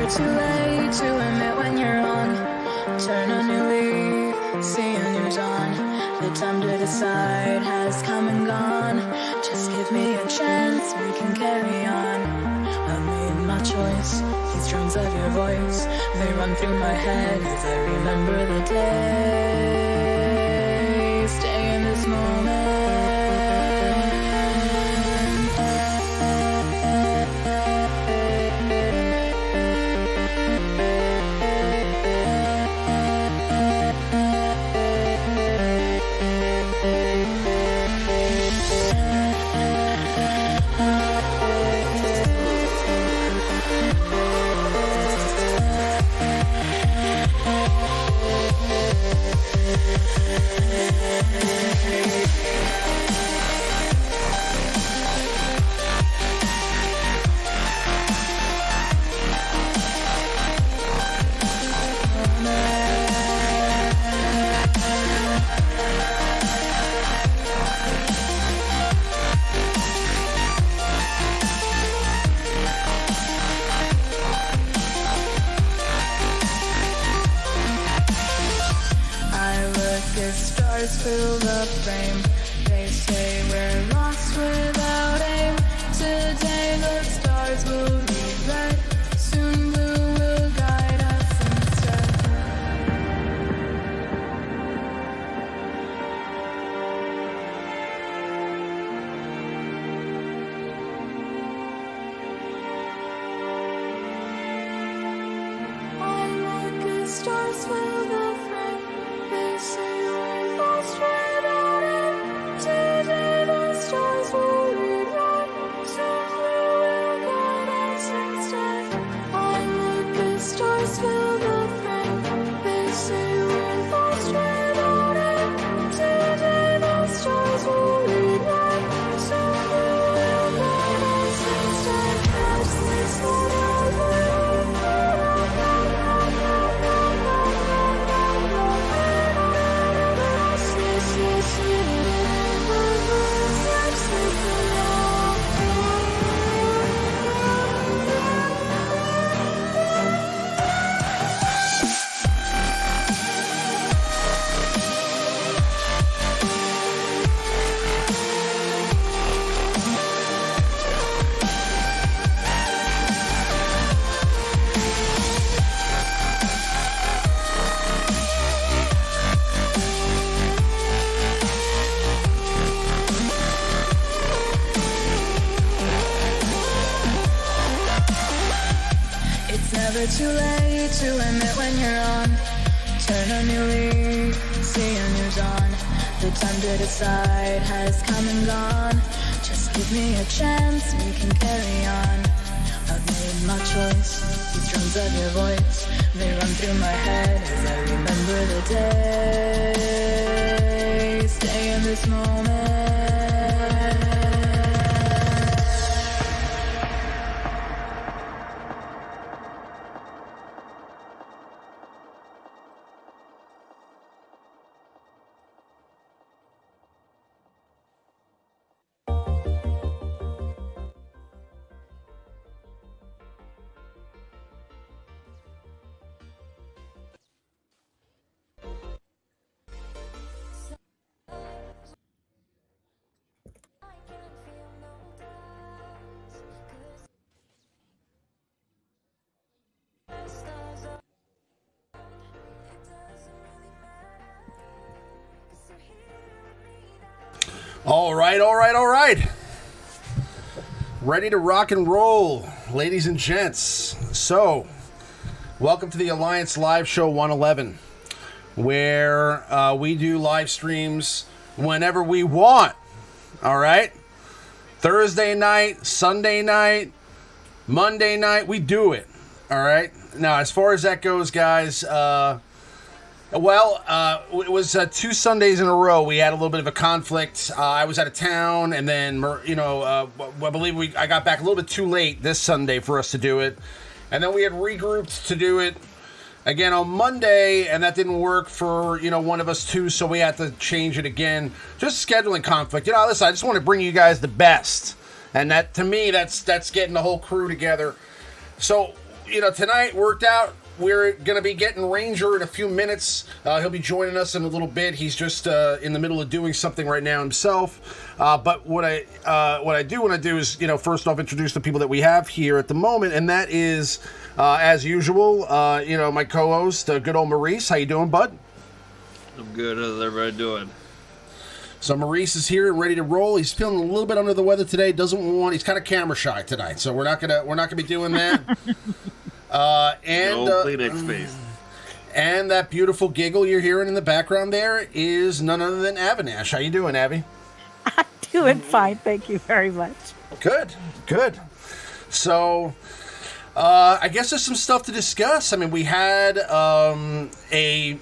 too late to admit when you're wrong. Turn a new leaf, see a new dawn. The time to decide has come and gone. Just give me a chance, we can carry on. I made my choice, these drums of your voice, they run through my head as I remember the day. Stay in this moment. Fill the frame. They say we're lost without aim. Today the stars will read red. Soon blue will guide us instead. I look at stars fill the frame. They say we're lost without aim. Today the stars will read red. Soon blue will guide us instead. I look at stars fill the frame. They say we're lost without aim. Today the stars will read red. Soon blue will guide us instead. As we slow down. Never too late to admit when you're on. Turn a new leaf, see a new dawn. The time to decide has come and gone. Just give me a chance, we can carry on. I've made my choice, these drums of your voice, they run through my head as I remember the day. Stay in this moment. All right. Ready to rock and roll, ladies and gents. So, welcome to the Alliance Live Show 111, where we do live streams whenever we want. All right? Thursday night, Sunday night, Monday night, we do it. All right? Now, as far as that goes, guys, it was 2 Sundays in a row. We had a little bit of a conflict. I was out of town, and then, I believe I got back a little bit too late this Sunday for us to do it. And then we had regrouped to do it again on Monday, and that didn't work for, one of us too, so we had to change it again. Just scheduling conflict. Listen, I just want to bring you guys the best. And that, to me, that's getting the whole crew together. So, tonight worked out. We're going to be getting Ranger in a few minutes. He'll be joining us in a little bit. He's just in the middle of doing something right now himself. But what I do want to do is, first off, introduce the people that we have here at the moment, and that is, as usual, my co-host, good old Maurice. How you doing, bud? I'm good. How's everybody doing? So Maurice is here and ready to roll. He's feeling a little bit under the weather today. He's kind of camera shy tonight, so we're not gonna be doing that. Kleenex face. And that beautiful giggle you're hearing in the background there is none other than Avinash. How you doing, Abby? I'm doing fine, thank you very much. Good. So, I guess there's some stuff to discuss. I mean, we had a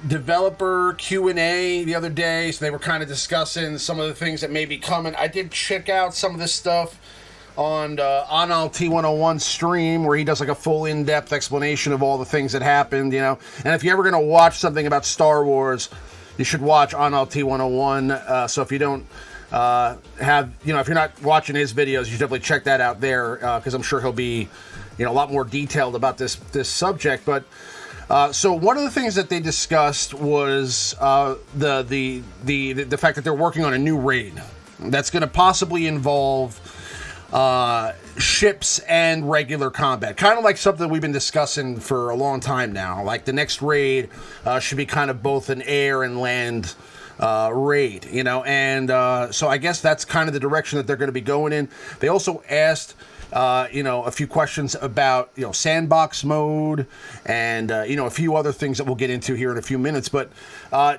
developer Q&A the other day, so they were kind of discussing some of the things that may be coming. I did check out some of this stuff on T101 stream, where he does like a full in-depth explanation of all the things that happened, and if you're ever going to watch something about Star Wars, you should watch T101. So if you don't if you're not watching his videos, you should definitely check that out there, because I'm sure he'll be a lot more detailed about this subject. But so one of the things that they discussed was the fact that they're working on a new raid that's going to possibly involve ships and regular combat, kind of like something we've been discussing for a long time now. Like the next raid should be kind of both an air and land raid, and so I guess that's kind of the direction that they're going to be going in. They also asked a few questions about, sandbox mode and, a few other things that we'll get into here in a few minutes. But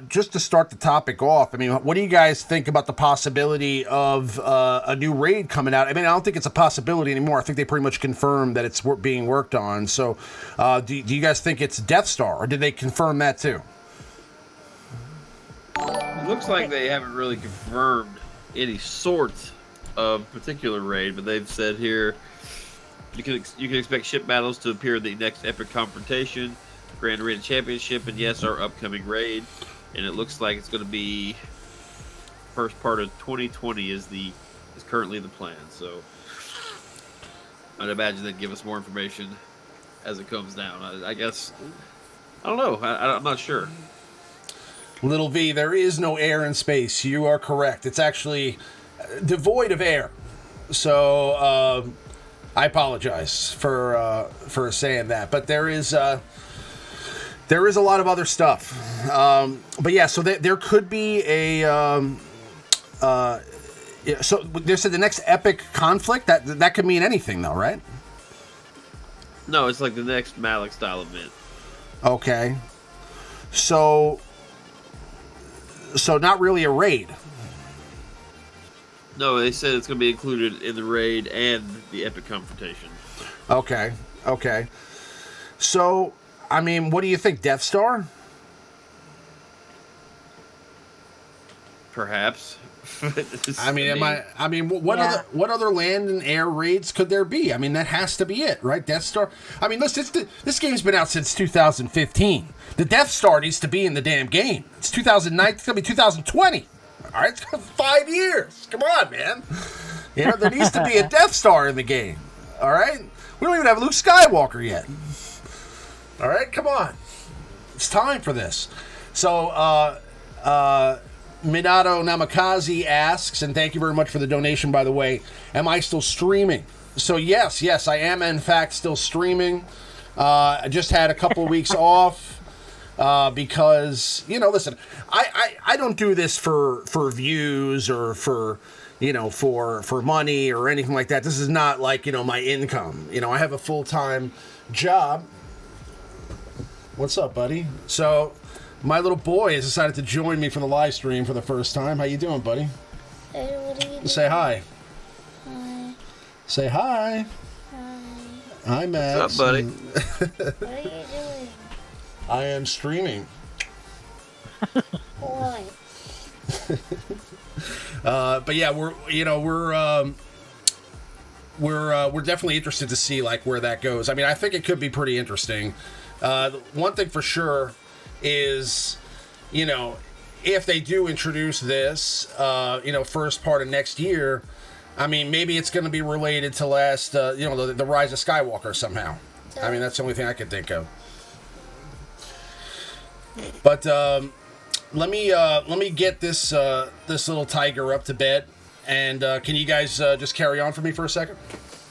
just to start the topic off, I mean, what do you guys think about the possibility of a new raid coming out? I mean, I don't think it's a possibility anymore. I think they pretty much confirmed that it's being worked on. So do you guys think it's Death Star, or did they confirm that too? It looks like they haven't really confirmed any sort of particular raid, but they've said here you can expect ship battles to appear in the next epic confrontation, Grand Arena Championship, and yes, our upcoming raid. And it looks like it's going to be first part of 2020 is currently the plan. So I'd imagine they'd give us more information as it comes down. I guess I don't know. I'm not sure. Little V, there is no air in space. You are correct. It's actually devoid of air. So I apologize for saying that, but there is a lot of other stuff. But yeah, so there could be so they said the next epic conflict, that could mean anything though, right? No, it's like the next Malik style event. Okay. So not really a raid. No, they said it's going to be included in the raid and the epic confrontation. Okay. So, I mean, what do you think, Death Star? Perhaps. What other land and air raids could there be? I mean, that has to be it, right? Death Star. I mean, listen, this game's been out since 2015. The Death Star needs to be in the damn game. It's 2009. It's gonna be 2020. All right, it's 5 years. Come on, man. There needs to be a Death Star in the game. All right, we don't even have Luke Skywalker yet. All right, come on. It's time for this. So, Minato Namikaze asks, and thank you very much for the donation, by the way, am I still streaming? So yes, I am in fact still streaming. I just had a couple weeks off because, listen, I don't do this for views or for money or anything like that. This is not like, my income. I have a full-time job. What's up, buddy? So my little boy has decided to join me for the live stream for the first time. How you doing, buddy? Hey, what are you doing? Say hi. Hi. Say hi. Hi. Hi, Max. What's up, buddy? What are you doing? I am streaming. Why? But yeah, we're definitely interested to see like where that goes. I mean, I think it could be pretty interesting. One thing for sure is, if they do introduce this, first part of next year, I mean, maybe it's going to be related to the Rise of Skywalker somehow. I mean, that's the only thing I could think of. But let me get this this little tiger up to bed, and can you guys just carry on for me for a second?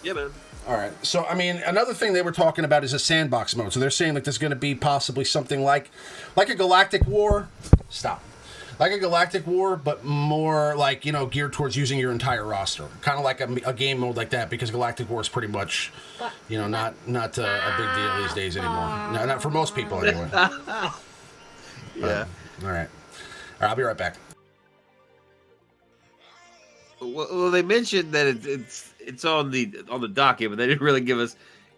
Yeah, man. All right. So, I mean, another thing they were talking about is a sandbox mode. So they're saying like there's going to be possibly something like a Galactic War. Stop. Like a Galactic War, but more like, geared towards using your entire roster. Kind of like a game mode like that, because Galactic War is pretty much, not a big deal these days anymore. No, not for most people anyway. Yeah. All right. I'll be right back. Well, they mentioned that it's on the docket, but they didn't really give us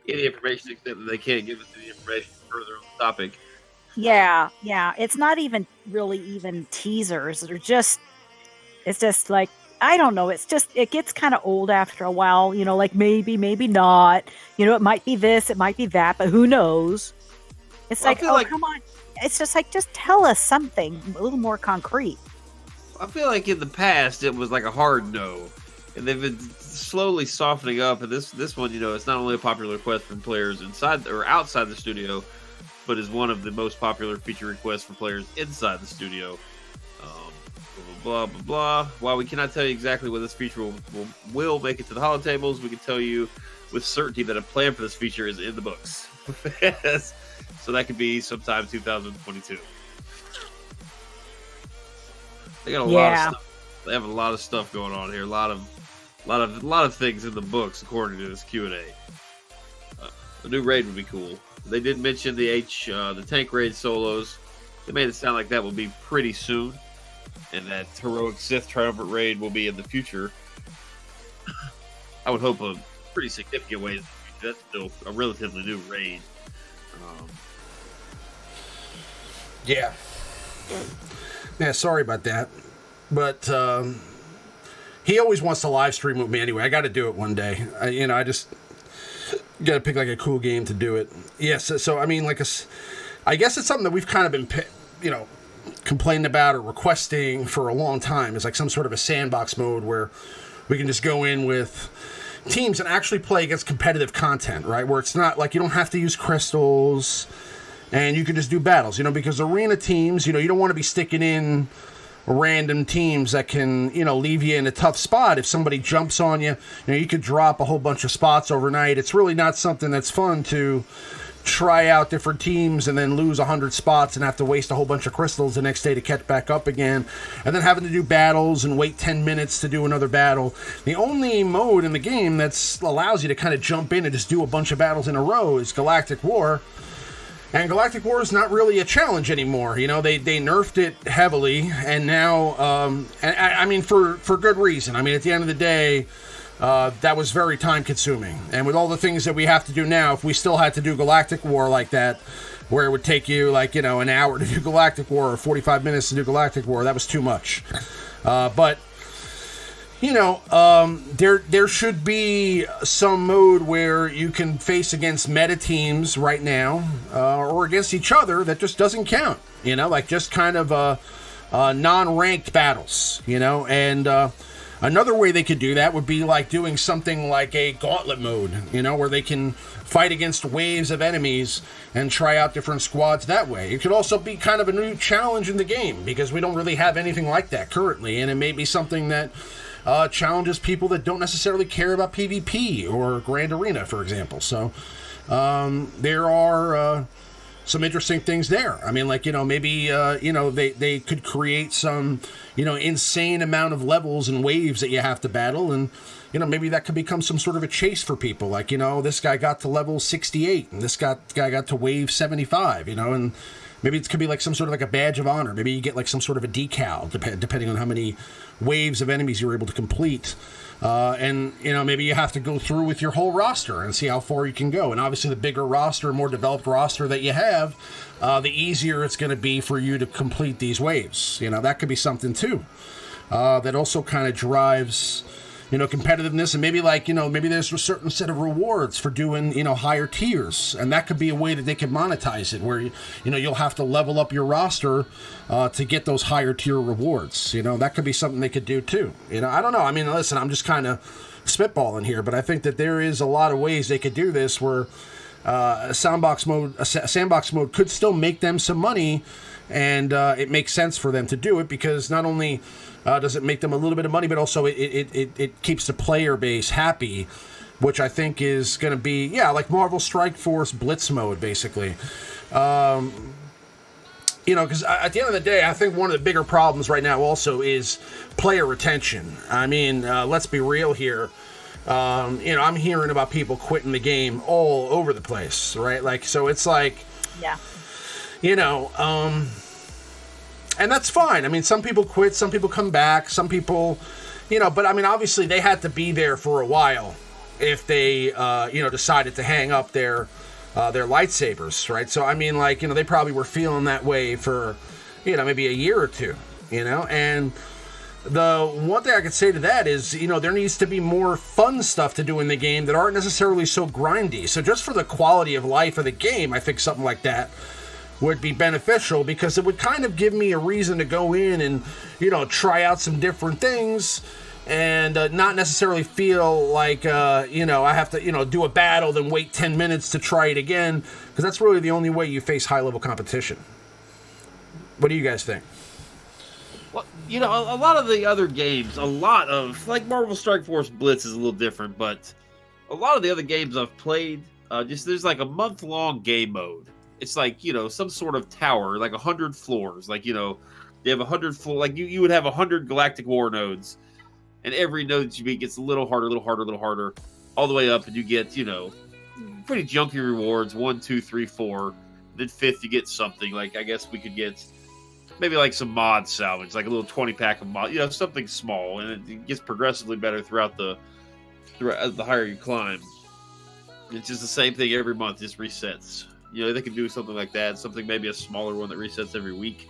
any information except that they can't give us any information further on the topic. Yeah. It's not even really even teasers. It's just like, I don't know. It gets kind of old after a while, like maybe not, it might be this, it might be that, but who knows? It's like, come on. It's just like, just tell us something a little more concrete. I feel like in the past it was like a hard no, and they've been slowly softening up. And this one, it's not only a popular request from players inside or outside the studio, but is one of the most popular feature requests for players inside the studio. Blah blah blah. While we cannot tell you exactly when this feature will make it to the holotables, we can tell you with certainty that a plan for this feature is in the books. So that could be sometime 2022. They got a lot of stuff. They have a lot of stuff going on here. A lot of things in the books, according to this Q&A. A new raid would be cool. They did mention the tank raid solos. They made it sound like that will be pretty soon, and that heroic Sith triumvirate raid will be in the future. I would hope a pretty significant way. That's still a relatively new raid. Yeah, sorry about that. But he always wants to live stream with me anyway. I got to do it one day. I just got to pick like a cool game to do it. Yes, so I mean, I guess it's something that we've kind of been, complaining about or requesting for a long time. It's like some sort of a sandbox mode where we can just go in with teams and actually play against competitive content, right? Where it's not like you don't have to use crystals. And you can just do battles, because arena teams, you don't want to be sticking in random teams that can, leave you in a tough spot. If somebody jumps on you, you could drop a whole bunch of spots overnight. It's really not something that's fun to try out different teams and then lose 100 spots and have to waste a whole bunch of crystals the next day to catch back up again. And then having to do battles and wait 10 minutes to do another battle. The only mode in the game that allows you to kind of jump in and just do a bunch of battles in a row is Galactic War. And Galactic War is not really a challenge anymore. They nerfed it heavily, and now, I mean, for good reason. I mean, at the end of the day, that was very time-consuming. And with all the things that we have to do now, if we still had to do Galactic War like that, where it would take you, an hour to do Galactic War or 45 minutes to do Galactic War, that was too much. But there should be some mode where you can face against meta teams right now, or against each other that just doesn't count, just kind of non-ranked battles, and another way they could do that would be like doing something like a gauntlet mode, where they can fight against waves of enemies and try out different squads that way. It could also be kind of a new challenge in the game, because we don't really have anything like that currently, and it may be something that challenges people that don't necessarily care about PvP or Grand Arena, for example. So there are some interesting things there. I mean, maybe they could create some insane amount of levels and waves that you have to battle, and maybe that could become some sort of a chase for people. Like, this guy got to level 68 and this guy got to wave 75. And maybe it could be like some sort of like a badge of honor. Maybe you get like some sort of a decal, depending on how many waves of enemies you're able to complete. And maybe you have to go through with your whole roster and see how far you can go. And obviously the bigger roster, more developed roster that you have, the easier it's going to be for you to complete these waves. That could be something too. That also kind of drives competitiveness, and maybe maybe there's a certain set of rewards for doing, higher tiers, and that could be a way that they could monetize it, where, you'll have to level up your roster to get those higher tier rewards. That could be something they could do too. I don't know. I mean, listen, I'm just kind of spitballing here, but I think that there is a lot of ways they could do this where, a sandbox mode could still make them some money, and it makes sense for them to do it because not only does it make them a little bit of money, but also it keeps the player base happy, which I think is going to be, like Marvel Strike Force Blitz mode, basically. Because at the end of the day, I think one of the bigger problems right now also is player retention. I mean, let's be real here. I'm hearing about people quitting the game all over the place, right? Like, so it's like, Yeah. And that's fine. I mean, some people quit, some people come back, some people, but I mean, obviously they had to be there for a while if they, decided to hang up their lightsabers, right? So, I mean, like, they probably were feeling that way for, maybe a year or two, and the one thing I could say to that is, there needs to be more fun stuff to do in the game that aren't necessarily so grindy. So just for the quality of life of the game, I think something like that would be beneficial because it would kind of give me a reason to go in and, try out some different things and not necessarily feel like, I have to, do a battle, then wait 10 minutes to try it again, because that's really the only way you face high-level competition. What do you guys think? Well, a lot of the other games, like Marvel Strike Force Blitz is a little different, but a lot of the other games I've played, there's like a month-long game mode. It's like, some sort of tower, like 100 floors. Like, they have 100 floors, like you would have 100 Galactic War nodes, and every node that you beat gets a little harder, all the way up, and you get, pretty junky rewards, 1, 2, 3, 4. Then 5th, you get something, like, I guess we could get maybe like some mod salvage, like a little 20-pack of mod, something small, and it gets progressively better throughout the higher you climb. It's just the same thing every month, just resets. They could do something like that, something maybe a smaller one that resets every week.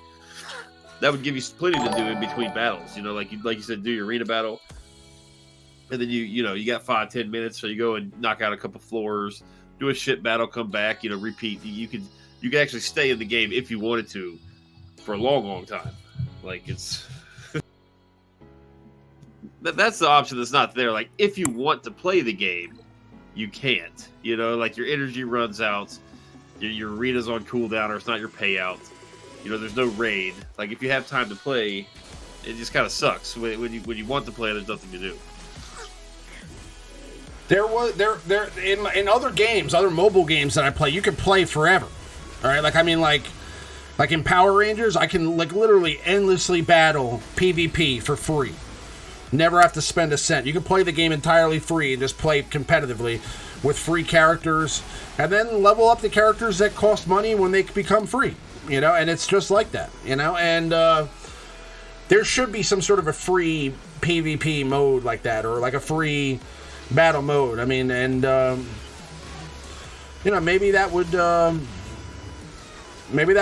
That would give you plenty to do in between battles. Like you said, do your arena battle, and then you got 5-10 minutes, so you go and knock out a couple floors, do a ship battle, come back, repeat. You could actually stay in the game if you wanted to for a long time. Like, it's that's the option that's not there. Like, if you want to play the game, you can't. Like, your energy runs out, your arena's on cooldown, or it's not your payout. There's no raid. Like, if you have time to play, it just kind of sucks. When you want to play, there's nothing to do. In other games, other mobile games that I play, you can play forever. All right, like, I mean, like in Power Rangers, I can literally endlessly battle PvP for free. Never have to spend a cent. You can play the game entirely free and just play competitively with free characters, and then level up the characters that cost money when they become free. And it's just like that, and there should be some sort of a free PvP mode like that, or like a free battle mode. I mean, and maybe that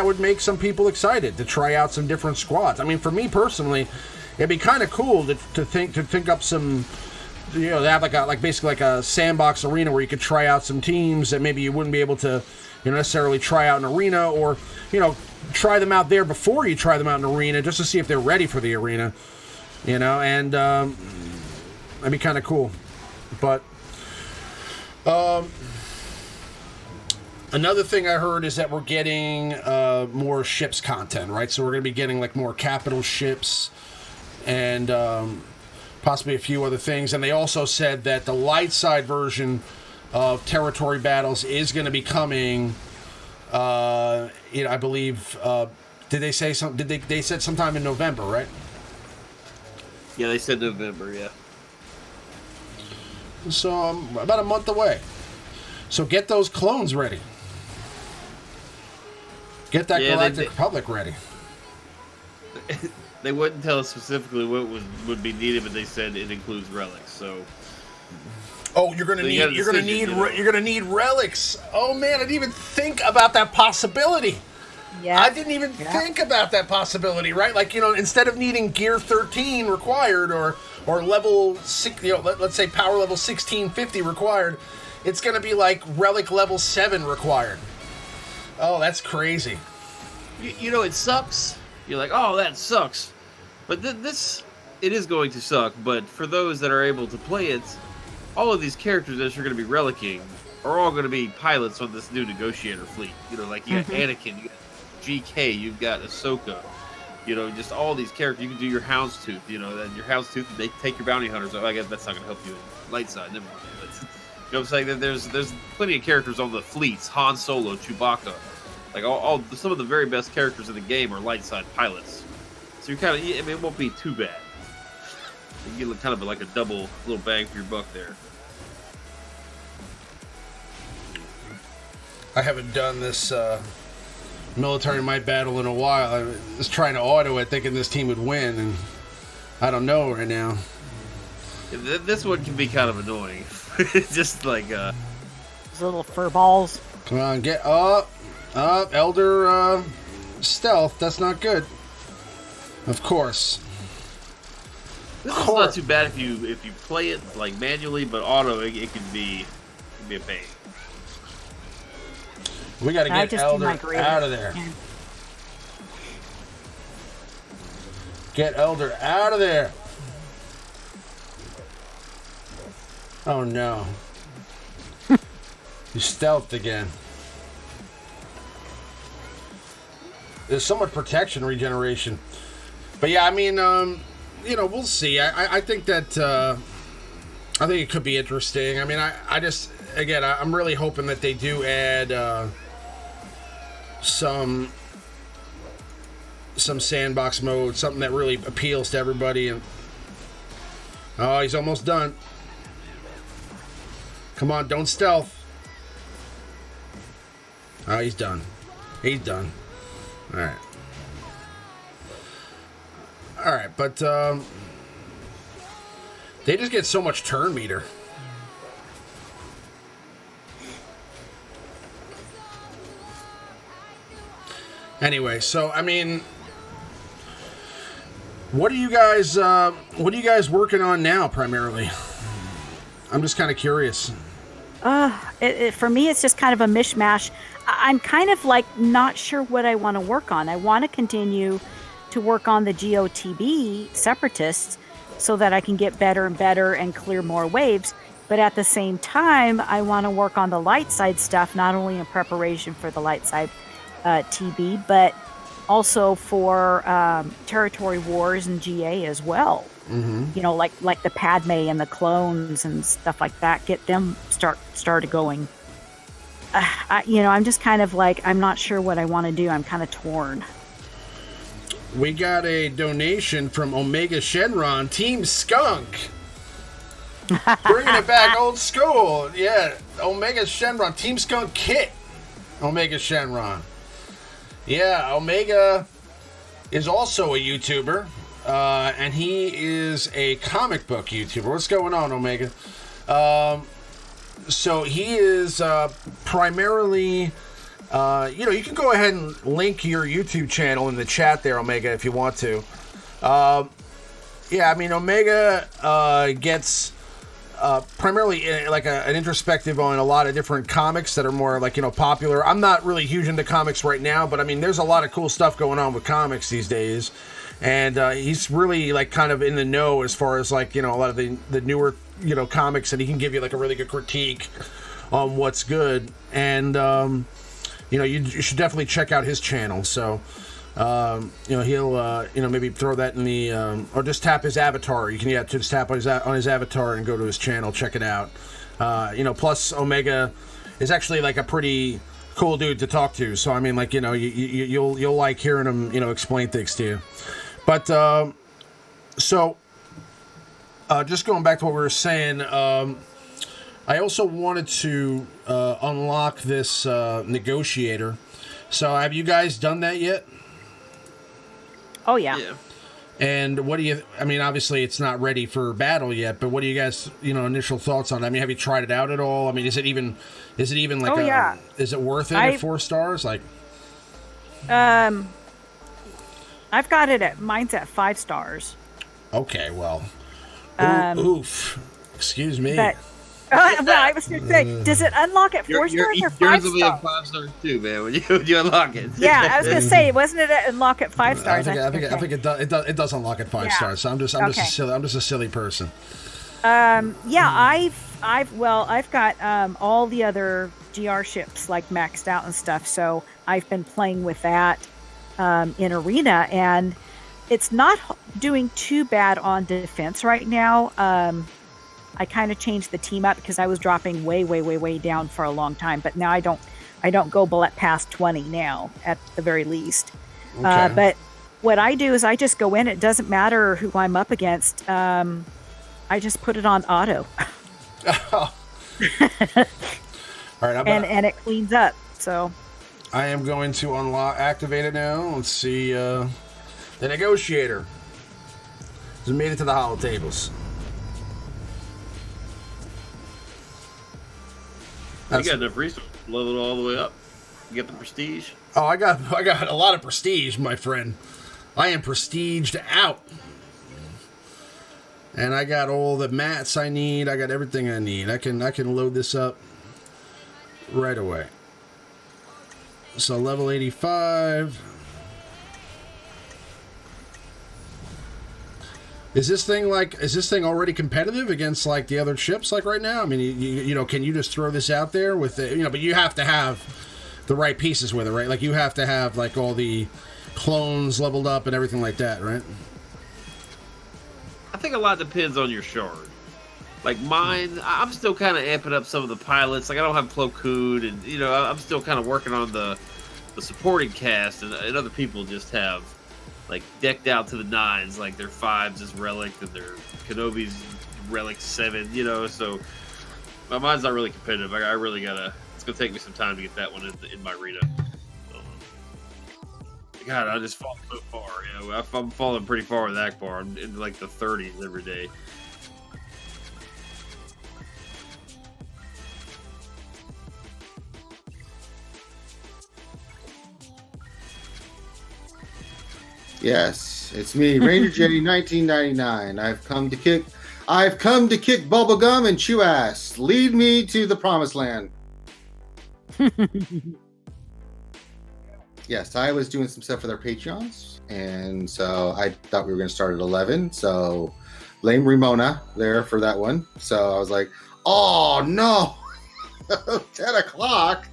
would make some people excited to try out some different squads. I mean, for me personally, it'd be kind of cool to think up some, they have basically like a sandbox arena where you could try out some teams that maybe you wouldn't be able to necessarily try out in arena, or try them out there before you try them out in arena, just to see if they're ready for the arena, and that'd be kind of cool. But another thing I heard is that we're getting more ships content, right? So we're going to be getting like more capital ships and possibly a few other things. And they also said that the light side version of territory battles is going to be coming. I believe. Did they say some? They said sometime in November, right? Yeah, they said November. Yeah. So about a month away. So get those clones ready. Get that Galactic Republic ready. They wouldn't tell us specifically what would be needed, but they said it includes relics. So. Oh, you're gonna need relics. Oh man, I didn't even think about that possibility. Yeah. I didn't even think about that possibility, right? Like, instead of needing gear 13 required or level 6, let's say power level 1650 required, it's gonna be like relic level 7 required. Oh, that's crazy. It sucks. You're like, oh, that sucks. But it is going to suck. But for those that are able to play it, all of these characters that you're going to be relicking are all going to be pilots on this new negotiator fleet. You know, like you got Anakin, you got GK, you've got Ahsoka. You know, just all these characters. You can do your Houndstooth. You know, then your Houndstooth, they take your bounty hunters. Oh, I guess that's not going to help you in light side. Never mind. But, you know what I'm saying? That there's plenty of characters on the fleets. Han Solo, Chewbacca, like all some of the very best characters in the game are light side pilots. So you're kind of, I mean, it won't be too bad. You get kind of like a double little bang for your buck there. I haven't done this military might battle in a while. I was trying to auto it, thinking this team would win, and I don't know right now. This one can be kind of annoying. It's just like those little fur balls. Come on, get up, Elder Stealth. That's not good. Of course. This is not too bad if you play it like manually, but auto it can be a pain. We got to get Elder out of there. Yeah. Get Elder out of there. Oh no. You stealthed again. There's so much protection regeneration. But yeah, I mean, you know, we'll see. I think that I think it could be interesting. I mean, I just, again, I'm really hoping that they do add some sandbox mode, something that really appeals to everybody. And oh, he's almost done. Come on, don't stealth. Oh, he's done. He's done. All right. All right, but they just get so much turn meter. Anyway, so I mean, what are you guys working on now primarily? I'm just kind of curious. For me, it's just kind of a mishmash. I'm kind of like not sure what I want to work on. I want to continue to work on the GOTB separatists so that I can get better and better and clear more waves. But at the same time, I want to work on the light side stuff, not only in preparation for the light side TB, but also for territory wars and GA as well. Mm-hmm. You know, like the Padme and the clones and stuff like that. Get them started going. I'm just kind of like, I'm not sure what I want to do. I'm kind of torn. We got a donation from Omega Shenron, Team Skunk. Bringing it back old school. Yeah, Omega Shenron, Team Skunk Kit. Omega Shenron. Yeah, Omega is also a YouTuber, and he is a comic book YouTuber. What's going on, Omega? So he is primarily, you can go ahead and link your YouTube channel in the chat there, Omega, if you want to. Yeah, I mean, Omega gets primarily like an introspective on a lot of different comics that are more like, popular. I'm not really huge into comics right now, but I mean, there's a lot of cool stuff going on with comics these days. And he's really like kind of in the know as far as like, a lot of the newer, comics, and he can give you like a really good critique on what's good. And, you should definitely check out his channel. So, he'll, maybe throw that in the, or just tap his avatar. You can, just tap on his avatar and go to his channel, check it out. Plus Omega is actually like a pretty cool dude to talk to. So, I mean, like, you'll like hearing him, explain things to you. But, just going back to what we were saying, I also wanted to unlock this negotiator. So have you guys done that yet? Oh, yeah. And what do you, I mean, obviously it's not ready for battle yet, but what do you guys, initial thoughts on it? I mean, have you tried it out at all? I mean, is it even like, is it worth it at 4 stars? Like, I've got it mine's at 5 stars. Okay, well, oof, excuse me. But, well, I was going to say, does it unlock at 4 stars or 5 stars? Yours will be at 5 stars too, man. When you unlock it. Yeah, I was going to say, wasn't it unlock at 5 stars? I think it does unlock at 5 stars. So I'm just a silly person. Yeah, I've got all the other GR ships like maxed out and stuff, so I've been playing with that in Arena, and it's not doing too bad on defense right now. I kind of changed the team up because I was dropping way down for a long time, but now I don't go past 20 now at the very least. Okay. But what I do is I just go in. It doesn't matter who I'm up against. I just put it on auto. All right, and it cleans up. So I am going to activate it now. Let's see. The negotiator has made it to the hollow tables. You got enough resources to level it all the way up. You get the prestige. Oh, I got a lot of prestige, my friend. I am prestiged out. And I got all the mats I need. I got everything I need. I can load this up right away. So level 85. Is this thing already competitive against like the other ships like right now? I mean, you know, can you just throw this out there with the, you know, but you have to have the right pieces with it, right? Like you have to have like all the clones leveled up and everything like that, right? I think a lot depends on your shard. Like mine, I'm still kind of amping up some of the pilots. Like I don't have Plo Koon, and you know, I'm still kind of working on the supporting cast, and other people just have like decked out to the nines, like their 5s is relic and their Kenobi's relic 7. You know, so mine's not really competitive. I really gotta. It's gonna take me some time to get that one in my arena. God, I just fall so far. You know, I'm falling pretty far with Akbar. I'm in like the 30s every day. Yes, it's me, RangerJ1999. I've come to kick bubblegum and chew ass. Lead me to the promised land. Yes, I was doing some stuff for their Patreons, and so I thought we were going to start at 11. So blame Ramona there for that one. So I was like, oh no, 10 o'clock.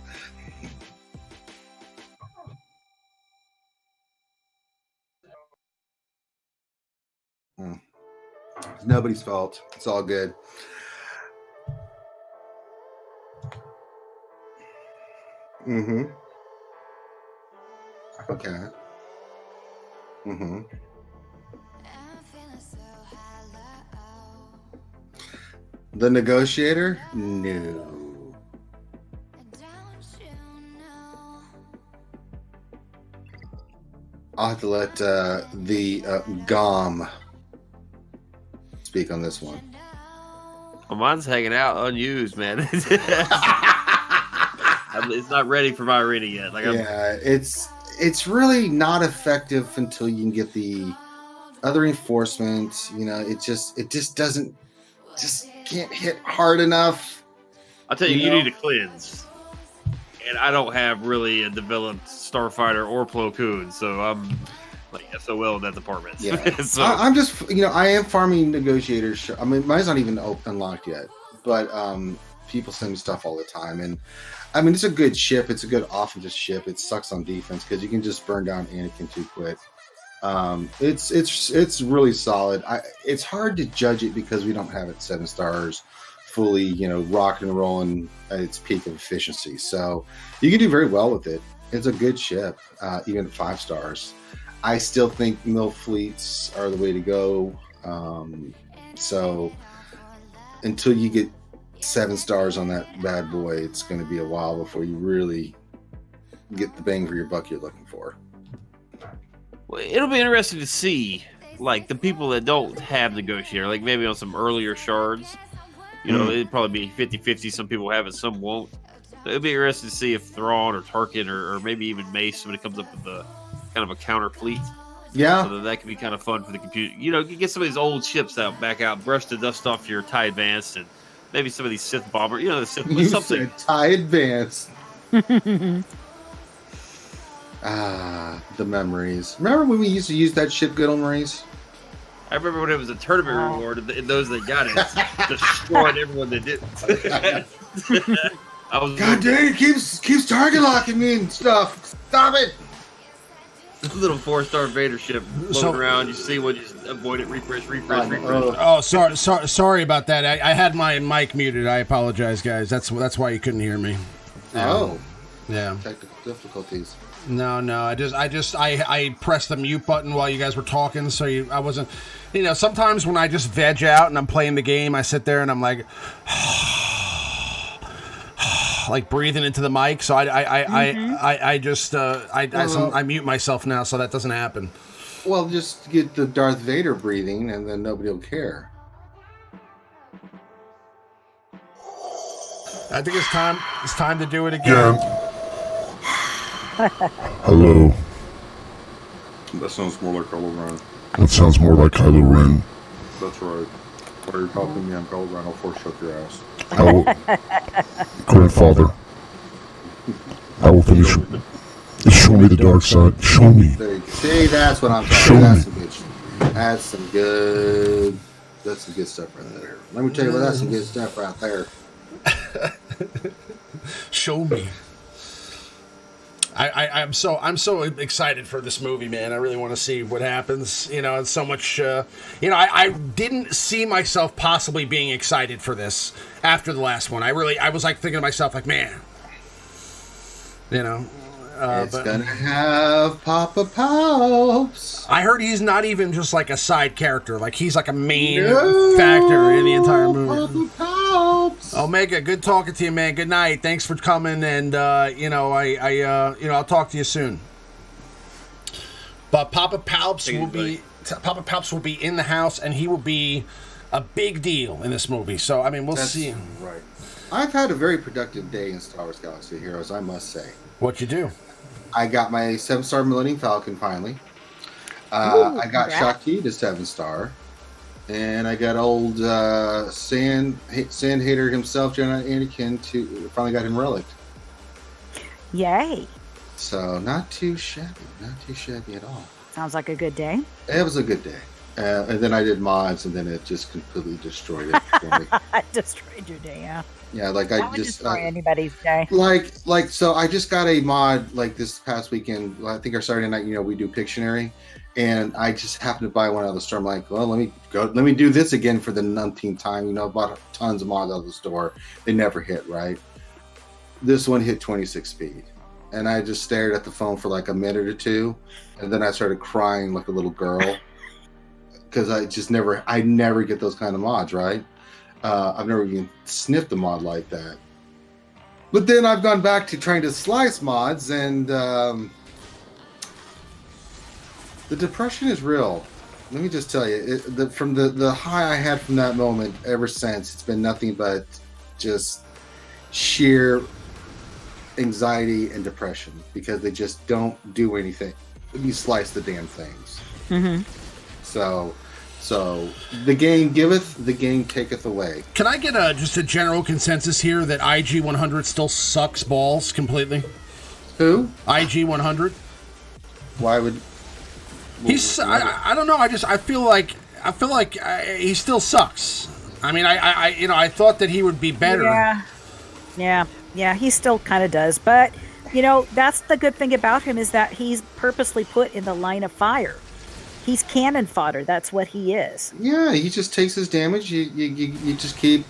It's nobody's fault. It's all good. Mm-hmm. Okay. Mm-hmm. The negotiator? No. I'll have to let the GOM speak on this one. Well, mine's hanging out unused, man. It's not ready for my arena yet. Like, yeah, it's really not effective until you can get the other enforcement. You know, it just can't hit hard enough. I'll tell you, you need to cleanse. And I don't have really a developed Starfighter or Plo Koon, so I'm like SOL in that department. Yeah, so I'm just, I am farming negotiators. I mean, mine's not even unlocked yet, but people send me stuff all the time, and I mean, it's a good ship. It's a good offensive ship. It sucks on defense because you can just burn down Anakin too quick. It's really solid. It's hard to judge it because we don't have it 7 stars fully, rock and rolling at its peak of efficiency. So you can do very well with it. It's a good ship, even at 5 stars. I still think mill fleets are the way to go. So until you get 7 stars on that bad boy, it's going to be a while before you really get the bang for your buck you're looking for. Well, it'll be interesting to see, like, the people that don't have Negotiator, like maybe on some earlier shards, it'd probably be 50-50. Some people have it, some won't. So it'll be interesting to see if Thrawn or Tarkin or maybe even Mace, when it comes up with a kind of a counter fleet. Yeah. So that could be kind of fun for the computer. You get some of these old ships back out, brush the dust off your TIE Advanced, and maybe some of these Sith bombers. The Sith You something. said TIE Advanced. The memories. Remember when we used to use that ship, good old Maurice? I remember when it was a tournament reward, and those that got it destroyed everyone that didn't. I was God dang it, keeps target locking me and stuff. Stop it. This little 4-star Vader ship floating around. You see what you avoid it. Refresh. Oh, sorry about that. I had my mic muted. I apologize, guys. That's why you couldn't hear me. Oh, yeah. Technical difficulties. No. I pressed the mute button while you guys were talking, so I wasn't. You know, sometimes when I just veg out and I'm playing the game, I sit there and I'm like, like breathing into the mic. So I mute myself now so that doesn't happen. Well, just get the Darth Vader breathing, and then nobody will care. I think it's time. It's time to do it again. Hello. That sounds more like Kylo Ren. That sounds more like Kylo Ren. That's right. While you're talking to me, I'm Kylo Ren. I'll force choke your ass. I will, grandfather. I will finish. Show me the dark side. Show me. There you go. See, that's what I'm talking Show about. me. That's some good stuff right there. Let me tell you what, that's some good stuff right there. Show me. I'm so excited for this movie, man. I really want to see what happens. You know, it's so much. I didn't see myself possibly being excited for this after the last one. I was like thinking to myself, like, man, you know. It's gonna have Papa Pops. I heard he's not even just like a side character. Like he's like a main factor in the entire movie. Papa Pops. Omega, good talking to you, man. Good night. Thanks for coming, and I'll talk to you soon. But Papa Palps will be in the house, and he will be a big deal in this movie. So I mean, we'll see. Right. I've had a very productive day in Star Wars Galaxy of Heroes, I must say. What you do? I got my 7-star Millennium Falcon finally. I got Shaki to 7-star. And I got old Sand Hater himself, Jedi Anakin, to finally got him relic. Yay. So not too shabby at all. Sounds like a good day. It was a good day. And then I did mods, and then it just completely destroyed it for me. I destroyed your day, yeah. Yeah, like I would destroy anybody's day. So I just got a mod like this past weekend. I think our Saturday night, we do Pictionary, and I just happened to buy one out of the store. I'm like, well, let me do this again for the 19th time. I bought tons of mods out of the store. They never hit, right? This one hit 26 speed, and I just stared at the phone for like a minute or two, and then I started crying like a little girl because I never get those kind of mods, right? I've never even sniffed a mod like that. But then I've gone back to trying to slice mods, and the depression is real. Let me just tell you, from the high I had from that moment ever since, it's been nothing but just sheer anxiety and depression because they just don't do anything. You slice the damn things. Mm-hmm. So the game giveth, the game taketh away. Can I get just a general consensus here that IG-100 still sucks balls completely? Who? IG-100. Why would? I don't know. I feel like he still sucks. I mean, I thought that he would be better. Yeah. He still kind of does, but that's the good thing about him is that he's purposely put in the line of fire. He's cannon fodder. That's what he is. Yeah, he just takes his damage. You just keep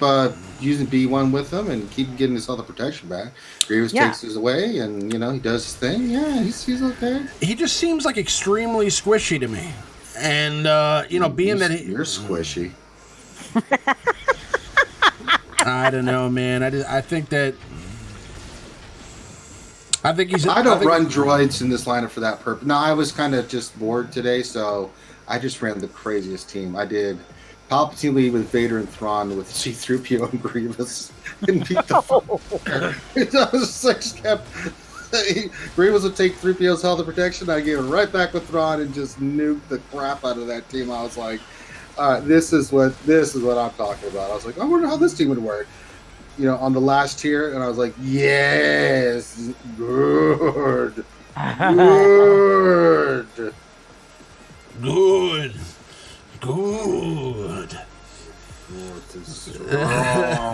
using B1 with him and keep getting his other protection back. Grievous takes his away, and he does his thing. Yeah, he's okay. He just seems like extremely squishy to me, and being that you're squishy. I don't know, man. I think he's. I don't run droids in this lineup for that purpose. No, I was kind of just bored today, so I just ran the craziest team. I did Palpatine lead with Vader and Thrawn with C-3PO and Grievous, and beat the. I just kept. Grievous would take 3PO's health and protection. I gave it right back with Thrawn and just nuked the crap out of that team. I was like, all right, this is what I'm talking about. I was like, I wonder how this team would work. On the last tier, and I was like, yes, good.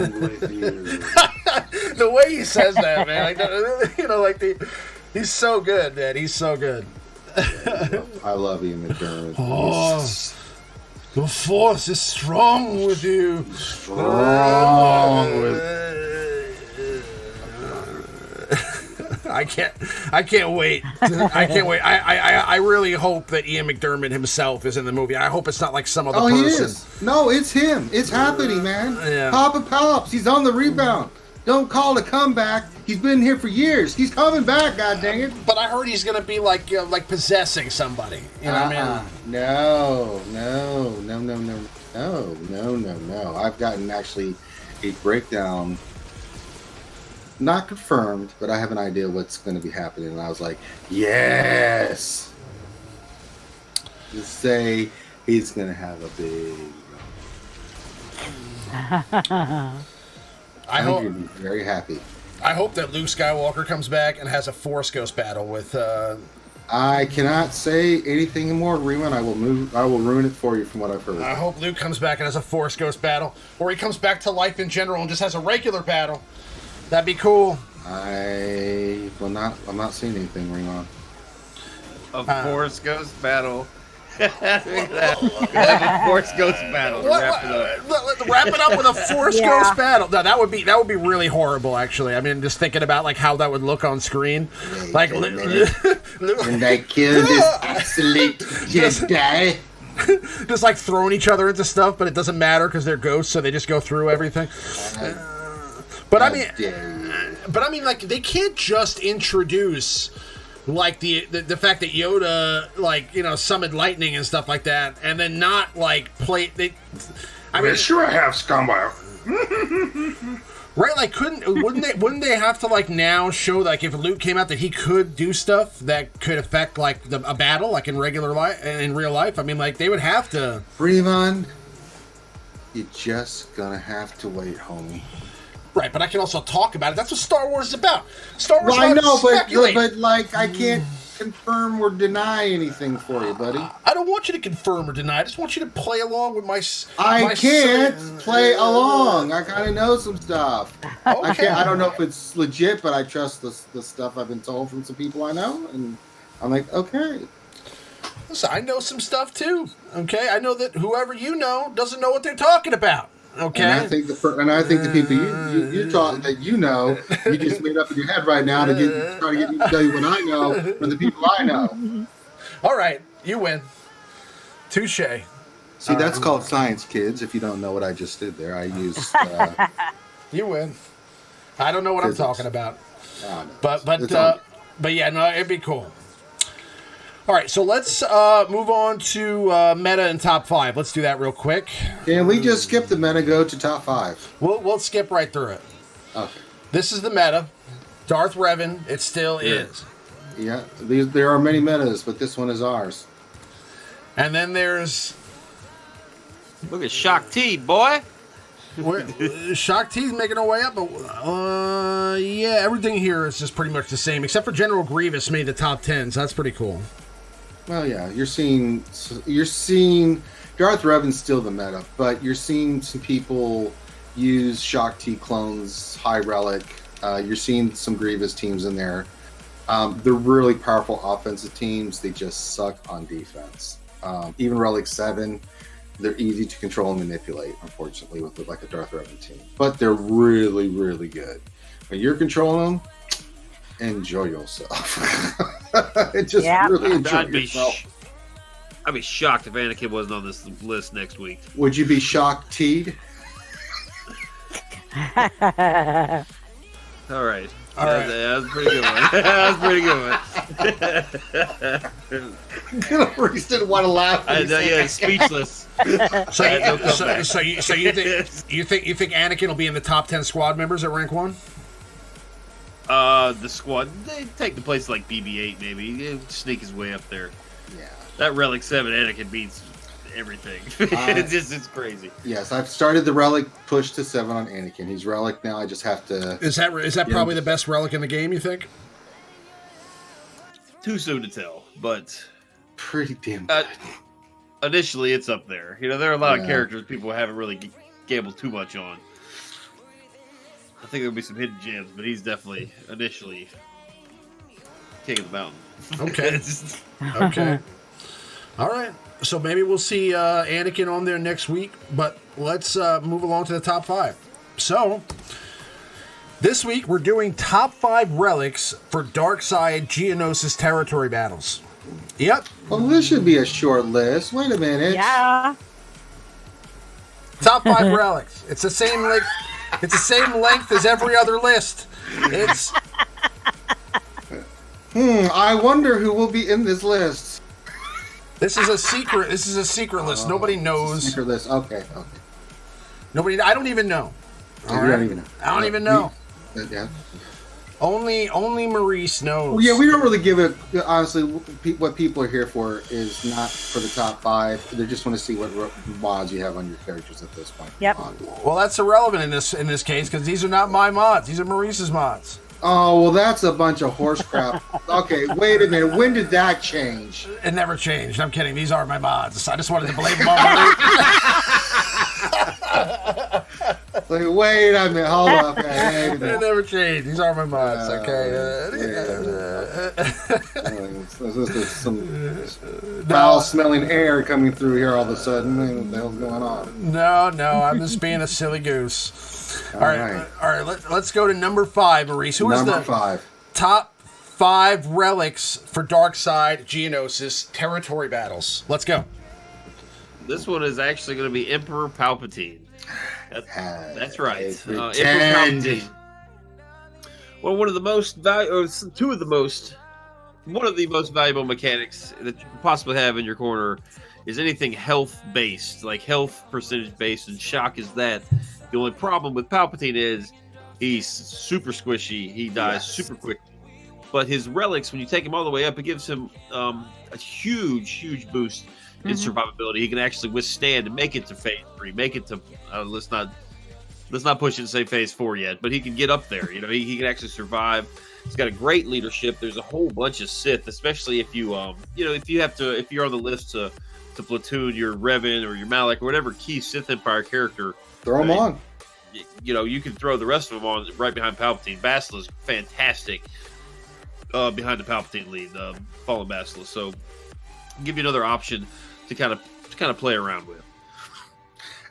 wrong with you? The way he says that, man, he's so good, man. He's so good. I love Ian McDermott. Oh, the force is strong with you. Strong with I can't wait. I can't wait. I really hope that Ian McDermott himself is in the movie. I hope it's not like some other person. He is. No, it's him. It's happening, man. Yeah. Papa Pops, he's on the rebound. Don't call it a comeback. He's been here for years. He's coming back, god dang it. But I heard he's gonna be like possessing somebody. You know what I mean? No. I've gotten actually a breakdown, not confirmed, but I have an idea what's going to be happening. And I was like, yes. Just say he's going to have a big. I hope you'll be very happy. I hope that Luke Skywalker comes back and has a Force Ghost battle with. I cannot say anything more, Reman. I will ruin it for you from what I've heard. I hope Luke comes back and has a Force Ghost battle, or he comes back to life in general and just has a regular battle. That'd be cool. I'm not seeing anything, Reman. A Force Ghost battle. Have a Force Ghost battle. Wrap it up. Wrap it up with a Force Ghost battle. No, that would be really horrible. Actually, I mean, just thinking about like how that would look on screen. Like, and I killed this absolute Jedi. Just like throwing each other into stuff, but it doesn't matter because they're ghosts, so they just go through everything. But I mean, like they can't just introduce. Like the fact that Yoda summoned lightning and stuff like that, and then not like play. I mean, sure I have scumbag. Right? Like, wouldn't they have to like now show like if Luke came out that he could do stuff that could affect like a battle like in regular life in real life? I mean, like they would have to. Revan, you're just gonna have to wait, homie. Right, but I can also talk about it. That's what Star Wars is about. Star Wars. Well, I know, speculate. but like I can't confirm or deny anything for you, buddy. I don't want you to confirm or deny. I just want you to play along with my. I can't play along. I kind of know some stuff. Okay. I don't know if it's legit, but I trust the stuff I've been told from some people I know, and I'm like, okay. Listen, I know some stuff too. Okay, I know that whoever you know doesn't know what they're talking about. Okay, and I think the people you talk that you know, you just made up in your head right now to try to get me to tell you what I know from the people I know. All right, you win. Touche. See, that's called science, kids. If you don't know what I just did there, I used. You win. I don't know what physics. I'm talking about. No. But yeah, no, it'd be cool. All right, so let's move on to meta and top 5. Let's do that real quick. Can we just skip the meta, go to top 5? We'll skip right through it. Okay. This is the meta. Darth Revan, it still is. Yeah, there are many metas, but this one is ours. And then there's... Look at Shock T, boy. Shock T's making her way up, but yeah, everything here is just pretty much the same, except for General Grievous made the top 10, so that's pretty cool. Well, yeah, you're seeing Darth Revan's still the meta, but you're seeing some people use Shock T clones, High Relic. You're seeing some Grievous teams in there. They're really powerful offensive teams. They just suck on defense. Even Relic 7, they're easy to control and manipulate, unfortunately, with like a Darth Revan team. But they're really, really good. When you're controlling them, enjoy yourself. Really enjoy yourself. I'd be shocked if Anakin wasn't on this list next week. Would you be shocked, Teed? All right. That was a pretty good one. Maurice didn't want to laugh. Speechless. So you think Anakin will be in the top 10 squad members at rank 1? The squad, they take the place like BB-8 maybe. He'll sneak his way up there. Yeah. That Relic 7 Anakin beats everything. It's crazy. Yes, I've started the Relic push to 7 on Anakin. He's Relic now. I just have to. Is that probably the best Relic in the game? You think? Too soon to tell, but pretty damn good. Initially, it's up there. You know, there are a lot of characters people haven't really gambled too much on. I think there'll be some hidden gems, but he's definitely initially king of the mountain. Okay. Okay. All right. So maybe we'll see Anakin on there next week, but let's move along to the top 5. So this week we're doing top 5 relics for Darkside Geonosis territory battles. Yep. Well, this should be a short list. Wait a minute. Yeah. Top 5 relics. It's the same length. It's the same length as every other list. It's I wonder who will be in this list. This is a secret. This is a secret list. Nobody knows. Secret list. Okay. Nobody. I don't even know. All You right? don't even know. I don't even know. Yeah. Only Maurice knows. Well, yeah, we don't really give it. Honestly, what people are here for is not for the top 5. They just want to see what mods you have on your characters at this point. Yep. Well, that's irrelevant in this case because these are not my mods. These are Maurice's mods. Oh, well, that's a bunch of horse crap. Okay, wait a minute. When did that change? It never changed. I'm kidding. These are my mods. I just wanted to blame them on Maurice. Like, wait a minute. Hold up. Okay, It never changed. These are my mods. Okay. There's some foul-smelling air coming through here all of a sudden. What the hell's going on? No. I'm just being a silly goose. All right. Let's go to number 5, Maurice. Who is Number the 5. top 5 relics for Darkside Geonosis territory battles? Let's go. This one is actually going to be Emperor Palpatine. That's right. Emperor Pretend. Palpatine. Well, one of the most valuable mechanics that you can possibly have in your corner is anything health based, like health percentage based, and shock is that. The only problem with Palpatine is he's super squishy. He dies super quick. But his relics, when you take him all the way up, it gives him a huge boost in survivability. He can actually withstand and make it to phase 3, make it to let's not push it to say phase 4 yet, but he can get up there. You know, he can actually survive. He's got a great leadership. There's a whole bunch of Sith, especially if you if you're on the list to platoon your Revan or your Malak or whatever key Sith Empire character. Throw them on. You know, you can throw the rest of them on right behind Palpatine. Basila's fantastic behind the Palpatine lead, Fallen Basilisk. So, give you another option to kind of play around with.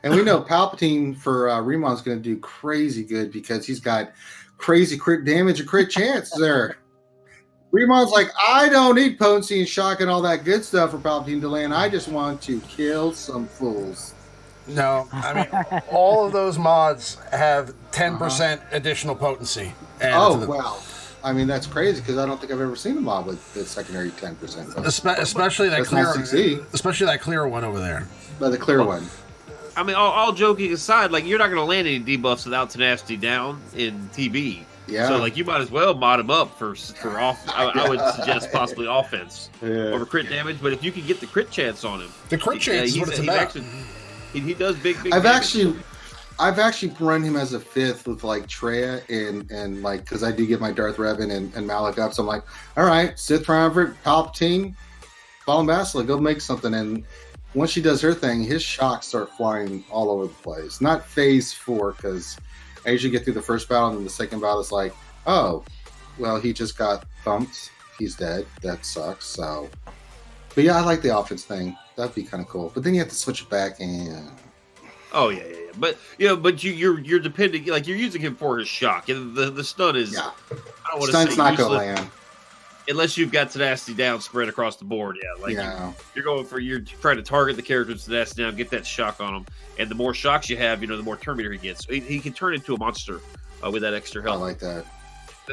And we know Palpatine for Remon's going to do crazy good because he's got crazy crit damage and crit chance there. Remon's like, I don't need potency and shock and all that good stuff for Palpatine to land. I just want to kill some fools. No, I mean, all of those mods have 10% additional potency. Wow. I mean, that's crazy because I don't think I've ever seen a mod with the secondary 10%. Especially that clear one over there. But the clear one. I mean, all joking aside, like, you're not going to land any debuffs without tenacity down in TB. Yeah. So, like, you might as well mod him up for off. I would suggest possibly offense over crit damage. But if you can get the crit chance on him, the crit chance is what it's about. He does big. I've damage. actually run him as a 5th with like Treya and like because I do get my Darth Revan and Malak up, so I'm like, all right, Sith Triumvirate, Palpatine, Fallen Basilisk, go make something. And once she does her thing, his shocks start flying all over the place. Not phase 4 because I usually get through the first battle and then the second battle is like, oh, well, he just got thumped, he's dead. That sucks. So, but yeah, I like the offense thing. That'd be kind of cool. But then you have to switch it back and. Oh yeah. But you're depending, like, you're using him for his shock. And the stun is. Yeah. I don't want to say stun's not gonna land unless you've got tenacity down spread across the board. Yeah. Like you're trying to target the character's tenacity down, get that shock on him, and the more shocks you have, the more turn meter he gets. So he can turn into a monster with that extra health. I like that.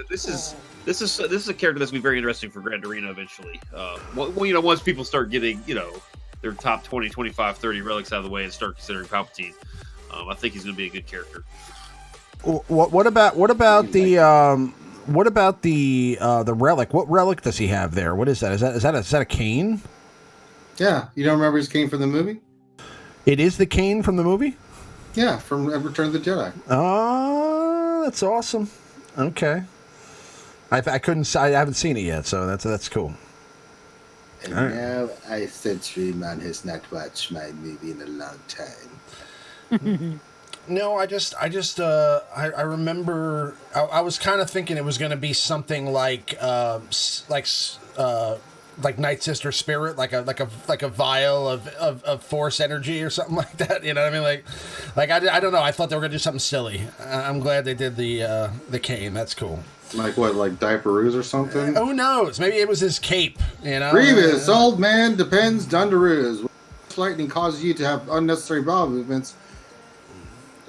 This is a character that's gonna be very interesting for Grand Arena eventually. Once people start getting their top 20, 25, 30 relics out of the way and start considering Palpatine, I think he's going to be a good character. What about the relic? What relic does he have there? What is that? Is that a cane? Yeah, you don't remember his cane from the movie? It is the cane from the movie? Yeah, from Return of the Jedi. Oh, that's awesome. Okay, I haven't seen it yet, so that's cool. And now I sense Remon has not watched my movie in a long time. No, I remember I was kind of thinking it was going to be something like Night Sister Spirit, like a vial of Force energy or something like that. You know what I mean? I don't know. I thought they were going to do something silly. I'm glad they did the cane. That's cool. Like what? Like Diaperoos or something? Who knows? Maybe it was his cape. You know, Grievous, old man depends Dundaroos. Lightning causes you to have unnecessary bowel movements.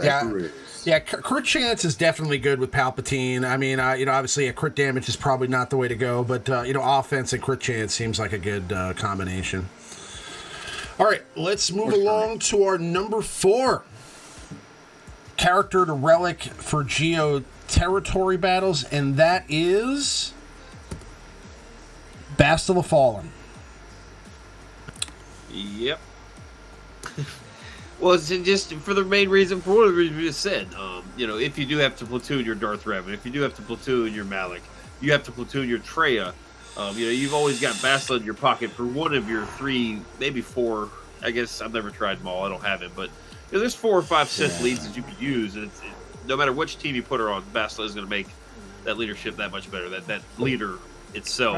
Yeah, crit chance is definitely good with Palpatine. I mean, obviously a crit damage is probably not the way to go, but offense and crit chance seems like a good combination. All right, let's move along to our number 4 character to relic for Geo territory battles, and that is Bast of the Fallen. Yep. Well, it's just for the main reason, for what we just said. If you do have to platoon your Darth Revan, if you do have to platoon your Malak, you have to platoon your Traya. You've always got Bastila in your pocket for one of your 3, maybe 4. I guess I've never tried them all. I don't have it, but there's 4 or 5 Sith leads that you could use, and no matter which team you put her on, Bastila is going to make that leadership that much better. That leader itself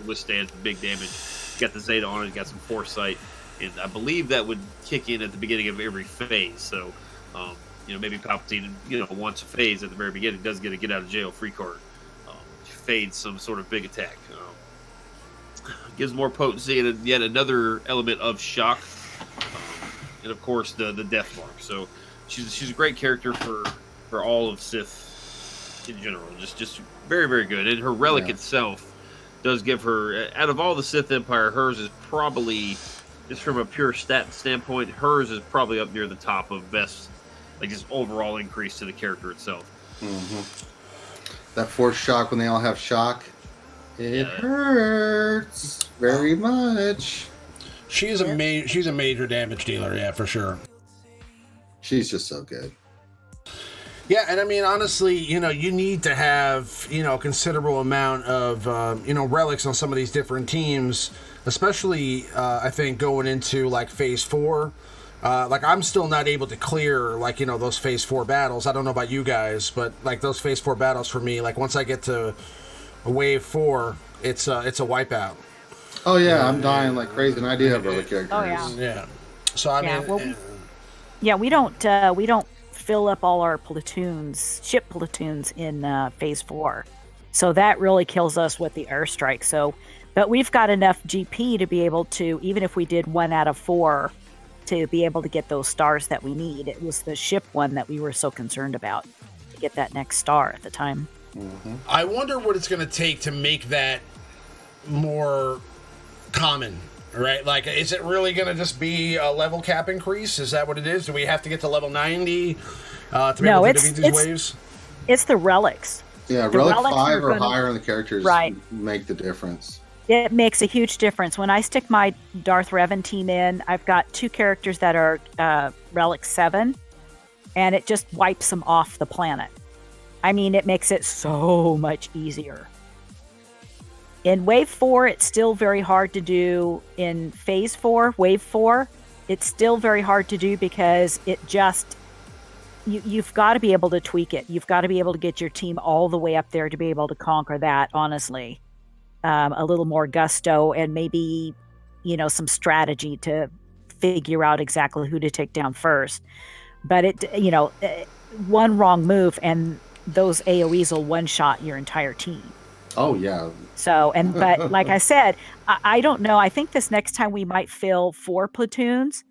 withstands the big damage. You got the Zeta on it. You got some foresight. And I believe that would kick in at the beginning of every phase. So, maybe Palpatine, once a phase at the very beginning does get a get out of jail free card. Fades some sort of big attack. Gives more potency and yet another element of shock. And of course the death mark. So she's a great character for all of Sith in general. Just very, very good. And her relic itself does give her, out of all the Sith Empire, hers is probably, just from a pure stat standpoint, hers is probably up near the top of best, just overall increase to the character itself. Mm-hmm. That force shock when they all have shock, it hurts very much. She's a major damage dealer, yeah, for sure. She's just so good. Yeah, and I mean, honestly, you need to have, a considerable amount of, relics on some of these different teams, especially, I think, going into, Phase 4. I'm still not able to clear, those Phase 4 battles. I don't know about you guys, but, those Phase 4 battles for me, once I get to Wave 4, it's a wipeout. Oh, yeah, I'm dying like crazy, and I do have relic characters. Oh, yeah. Yeah. So, I mean... we don't fill up all our ship platoons in Phase 4. So that really kills us with the airstrike. So, but we've got enough GP to be able to, even if we did 1 out of 4, to be able to get those stars that we need. It was the ship one that we were so concerned about, to get that next star at the time. Mm-hmm. I wonder what it's going to take to make that more common. Right? Is it really going to just be a level cap increase? Is that what it is? Do we have to get to level 90 to be able to defeat these waves? It's the relics. Yeah, the relic 5 or higher on the characters right. make the difference. It makes a huge difference. When I stick my Darth Revan team in, I've got 2 characters that are relic 7, and it just wipes them off the planet. I mean, it makes it so much easier. In Wave 4, it's still very hard to do. In Phase 4, Wave 4, it's still very hard to do because it just... You've got to be able to tweak it. You've got to be able to get your team all the way up there to be able to conquer that, honestly. A little more gusto and maybe, some strategy to figure out exactly who to take down first. But one wrong move and those AoEs will one-shot your entire team. Oh, yeah. So, but like I said, I don't know. I think this next time we might fill 4 platoons.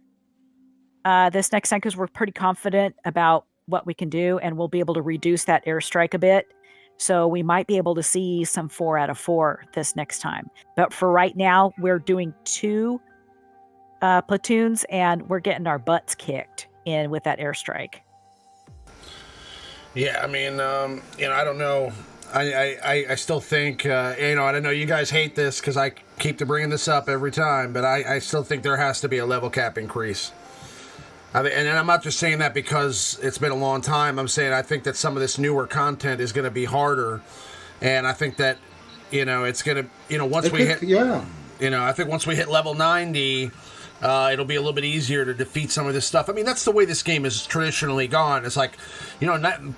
This next time, because we're pretty confident about what we can do, and we'll be able to reduce that airstrike a bit. So we might be able to see some 4 out of 4 this next time. But for right now, we're doing 2 platoons, and we're getting our butts kicked in with that airstrike. Yeah, I mean, I don't know. I still think, I don't know, you guys hate this because I keep bringing this up every time, but I still think there has to be a level cap increase. And I'm not just saying that because it's been a long time. I'm saying I think that some of this newer content is going to be harder, and I think that, it's going to, once we hit, I think once we hit level 90, It'll be a little bit easier to defeat some of this stuff. I mean, that's the way this game has traditionally gone. It's like,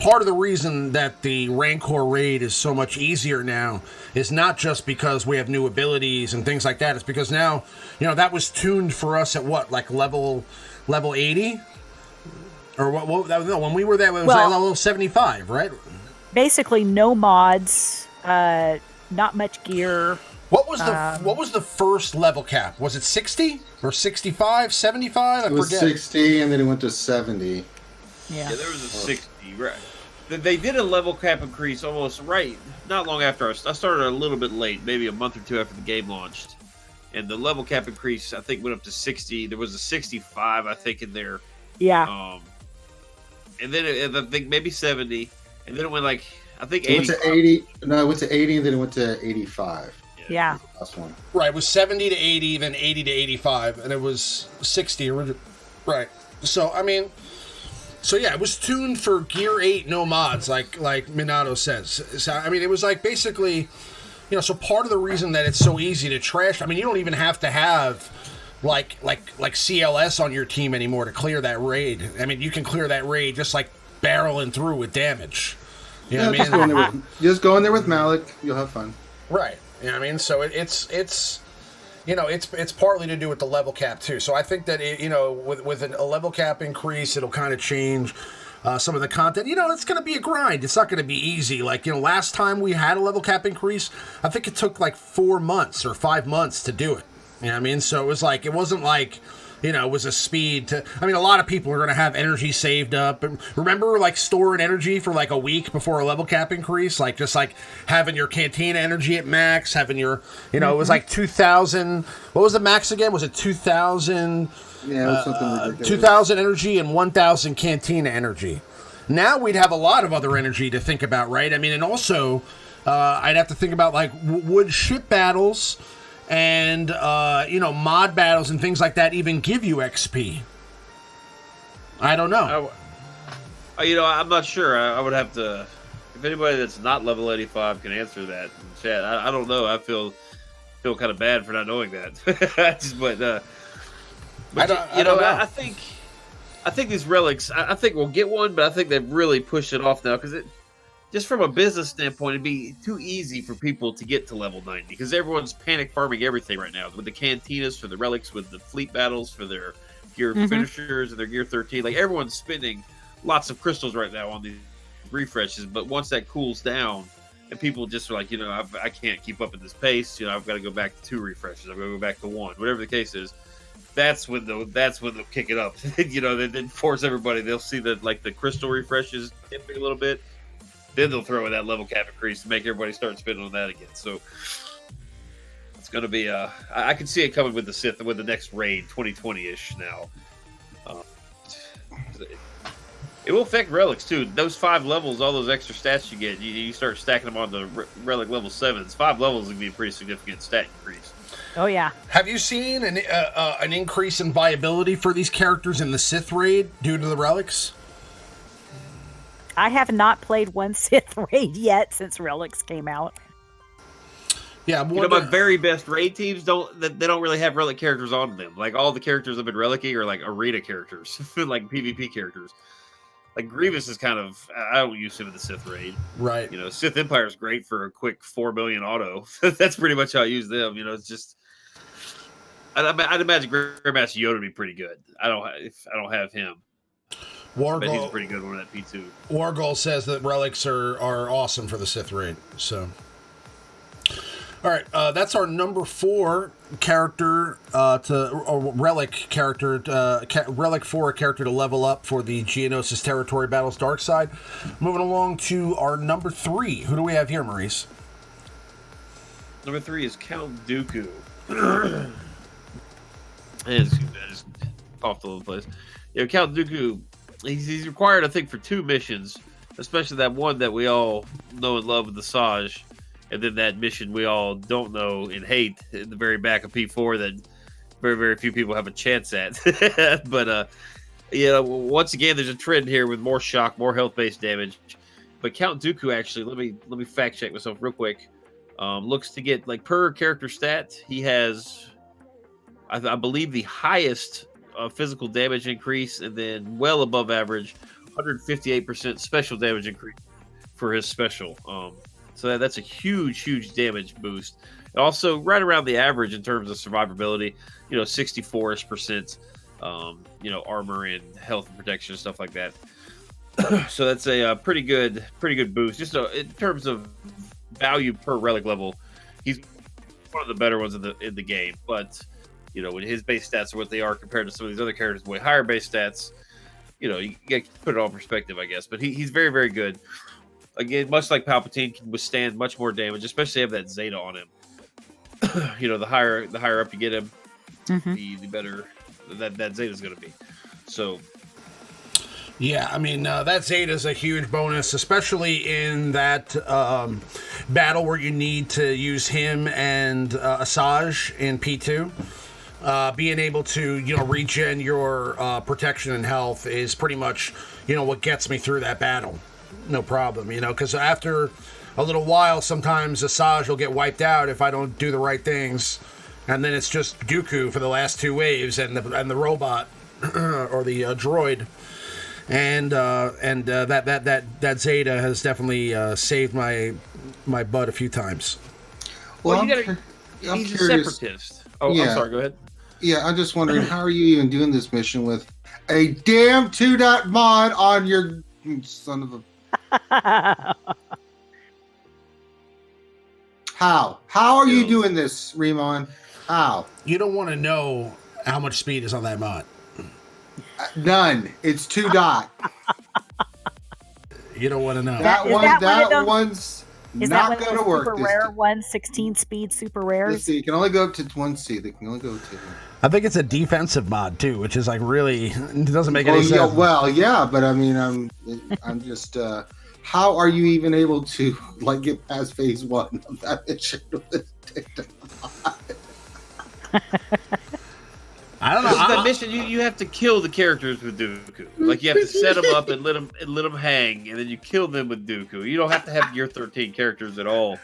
part of the reason that the Rancor raid is so much easier now is not just because we have new abilities and things like that. It's because now, that was tuned for us at what, like level 80? Or what no, when we were there, it was like level 75, right? Basically, no mods, not much gear. What was the first level cap? Was it 60 or 65, 75? It was 60, and then it went to 70. Yeah, there was a 60. Right. They did a level cap increase almost not long after I started a little bit late, maybe a month or two after the game launched, and the level cap increase I think went up to 60. There was a 65 I think in there. Yeah. And then I think maybe 70, and then it went like I think 80. It went to 80. No, it went to 80, and then it went to 85. Yeah. Last one. Right, it was 70 to 80, then 80 to 85, and it was 60 originally. Right. So, I mean, it was tuned for Gear 8, no mods, like Minato says. So, I mean, it was like basically, so part of the reason that it's so easy to trash, I mean, you don't even have to have like CLS on your team anymore to clear that raid. I mean, you can clear that raid just like barreling through with damage. You know what I mean? Just go in there with Malik, you'll have fun. Right. You know what I mean? So it's partly to do with the level cap too. So I think that with a level cap increase, it'll kind of change some of the content. It's going to be a grind. It's not going to be easy. Like last time we had a level cap increase, I think it took like 4 months or 5 months to do it. You know what I mean? So it wasn't like. It was a speed to. I mean, a lot of people are going to have energy saved up. And remember, like storing energy for like a week before a level cap increase, like just like having your cantina energy at max, having your, it was like 2,000. What was the max again? Was it 2,000? Yeah, it was something ridiculous. 2,000 energy and 1,000 cantina energy. Now we'd have a lot of other energy to think about, right? I mean, and also I'd have to think about like would ship battles. And, mod battles and things like that even give you XP? I don't know. I'm not sure. I would have to... If anybody that's not level 85 can answer that in chat, I don't know. I feel kind of bad for not knowing that. I think these relics, I think we'll get one, but I think they've really pushed it off now because just from a business standpoint, it'd be too easy for people to get to level 90 because everyone's panic farming everything right now with the cantinas for the relics, with the fleet battles for their gear finishers and their gear 13. Like everyone's spending lots of crystals right now on these refreshes, but once that cools down and people just are like, I can't keep up at this pace. I've got to go back to 2 refreshes. I've got to go back to 1. Whatever the case is, that's when they'll kick it up. They then force everybody. They'll see that like the crystal refreshes dipping a little bit. Then they'll throw in that level cap increase to make everybody start spending on that again. So it's going to be I can see it coming with the Sith with the next raid 2020-ish now. It will affect relics too. Those 5 levels, all those extra stats you get, you start stacking them on the relic level 7s. 5 levels would be a pretty significant stat increase. Oh yeah. Have you seen an increase in viability for these characters in the Sith raid due to the relics? I have not played one Sith raid yet since relics came out. Yeah, my very best raid teams don't really have relic characters on them. Like all the characters I've been relicking are like arena characters, like PvP characters. Like Grievous is kind of I don't use him in the Sith raid. Right. Sith Empire is great for a quick 4 million auto. That's pretty much how I use them. It's just I'd imagine Grandmaster Yoda would be pretty good. I don't have him. But he's a pretty good one at P2. Wargol says that relics are awesome for the Sith raid. So, all right, that's our number 4 character relic character. Relic 4 character to level up for the Geonosis Territory Battles Dark Side. Moving along to our number 3. Who do we have here, Maurice? Number 3 is Count Dooku. It's just off all over the place. Count Dooku. He's required, I think, for 2 missions, especially that one that we all know and love with the Saj, and then that mission we all don't know and hate in the very back of P4 that very, very few people have a chance at. But, once again, there's a trend here with more shock, more health-based damage. But Count Dooku, actually, let me fact-check myself real quick. Looks to get, like, per character stat, he has I believe the highest physical damage increase, and then well above average, 158% special damage increase for his special. So that's a huge damage boost. Also, right around the average in terms of survivability, 64%, armor and health and protection and stuff like that. So that's a pretty good boost. Just in terms of value per relic level, he's one of the better ones in the game. But when his base stats are what they are compared to some of these other characters with way higher base stats, you got to put it all in perspective, I guess. But he's very, very good. Again, much like Palpatine, can withstand much more damage, especially have that Zeta on him. The higher up you get him, the better that Zeta is going to be. So. Yeah, I mean, that Zeta is a huge bonus, especially in that battle where you need to use him and Asajj in P2. Being able to, regen your protection and health is pretty much, what gets me through that battle. No problem, because after a little while, sometimes Asajj will get wiped out if I don't do the right things. And then it's just Dooku for the last 2 waves and the robot or the droid. And that Zeta has definitely saved my butt a few times. Well, he's a separatist. Oh, yeah. I'm sorry. Go ahead. Yeah, I'm just wondering, how are you even doing this mission with a damn 2-dot mod on your son of a... How are you doing this, Remon? How? You don't want to know how much speed is on that mod. None. It's 2-dot. You don't want to know. That one's not going to work. Super rare ones, 16 speed super rares. Let's see, you can only go up to 1C. They can only go to. I think it's a defensive mod too, which is like really, it doesn't make any sense. Yeah, well, yeah, but I mean, I'm just. How are you even able to get past phase 1 of that mission with this TikTok? I don't know. That mission, you have to kill the characters with Dooku. Like you have to set them up and let them hang, and then you kill them with Dooku. You don't have to have your 13 characters at all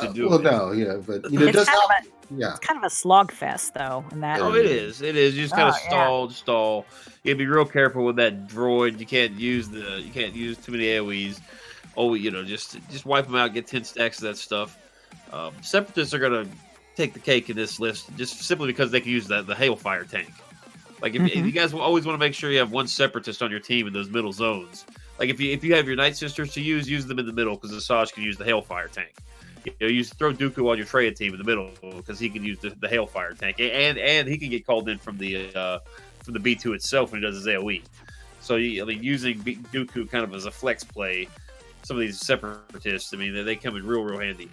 to do it. Well, no, yeah, but it's kind of a slogfest, though. In that. Oh, it is. It is. You just kind of stall. You have to be real careful with that droid. You can't use too many AOE's. Oh, just wipe them out. Get 10 stacks of that stuff. Separatists are gonna take the cake in this list just simply because they can use the Hailfire tank. Like if you guys will always want to make sure you have one Separatist on your team in those middle zones. Like if you have your Night Sisters to use them in the middle because Asajj can use the Hailfire tank. You throw Dooku on your Traya team in the middle because he can use the Hailfire tank, and he can get called in from the B2 itself when he does his AOE. So using Dooku kind of as a flex play, some of these Separatists, I mean, they come in real handy.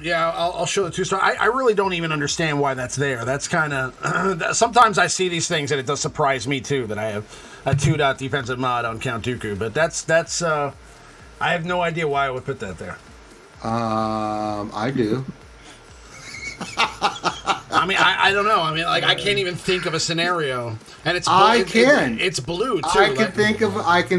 Yeah, I'll show the 2-star. I really don't even understand why that's there. That's kind of... sometimes I see these things and it does surprise me, too, that I have a 2-dot defensive mod on Count Dooku. But that's I have no idea why I would put that there. I do. I mean, I don't know. I mean, I can't even think of a scenario. And it's it's blue, too. I can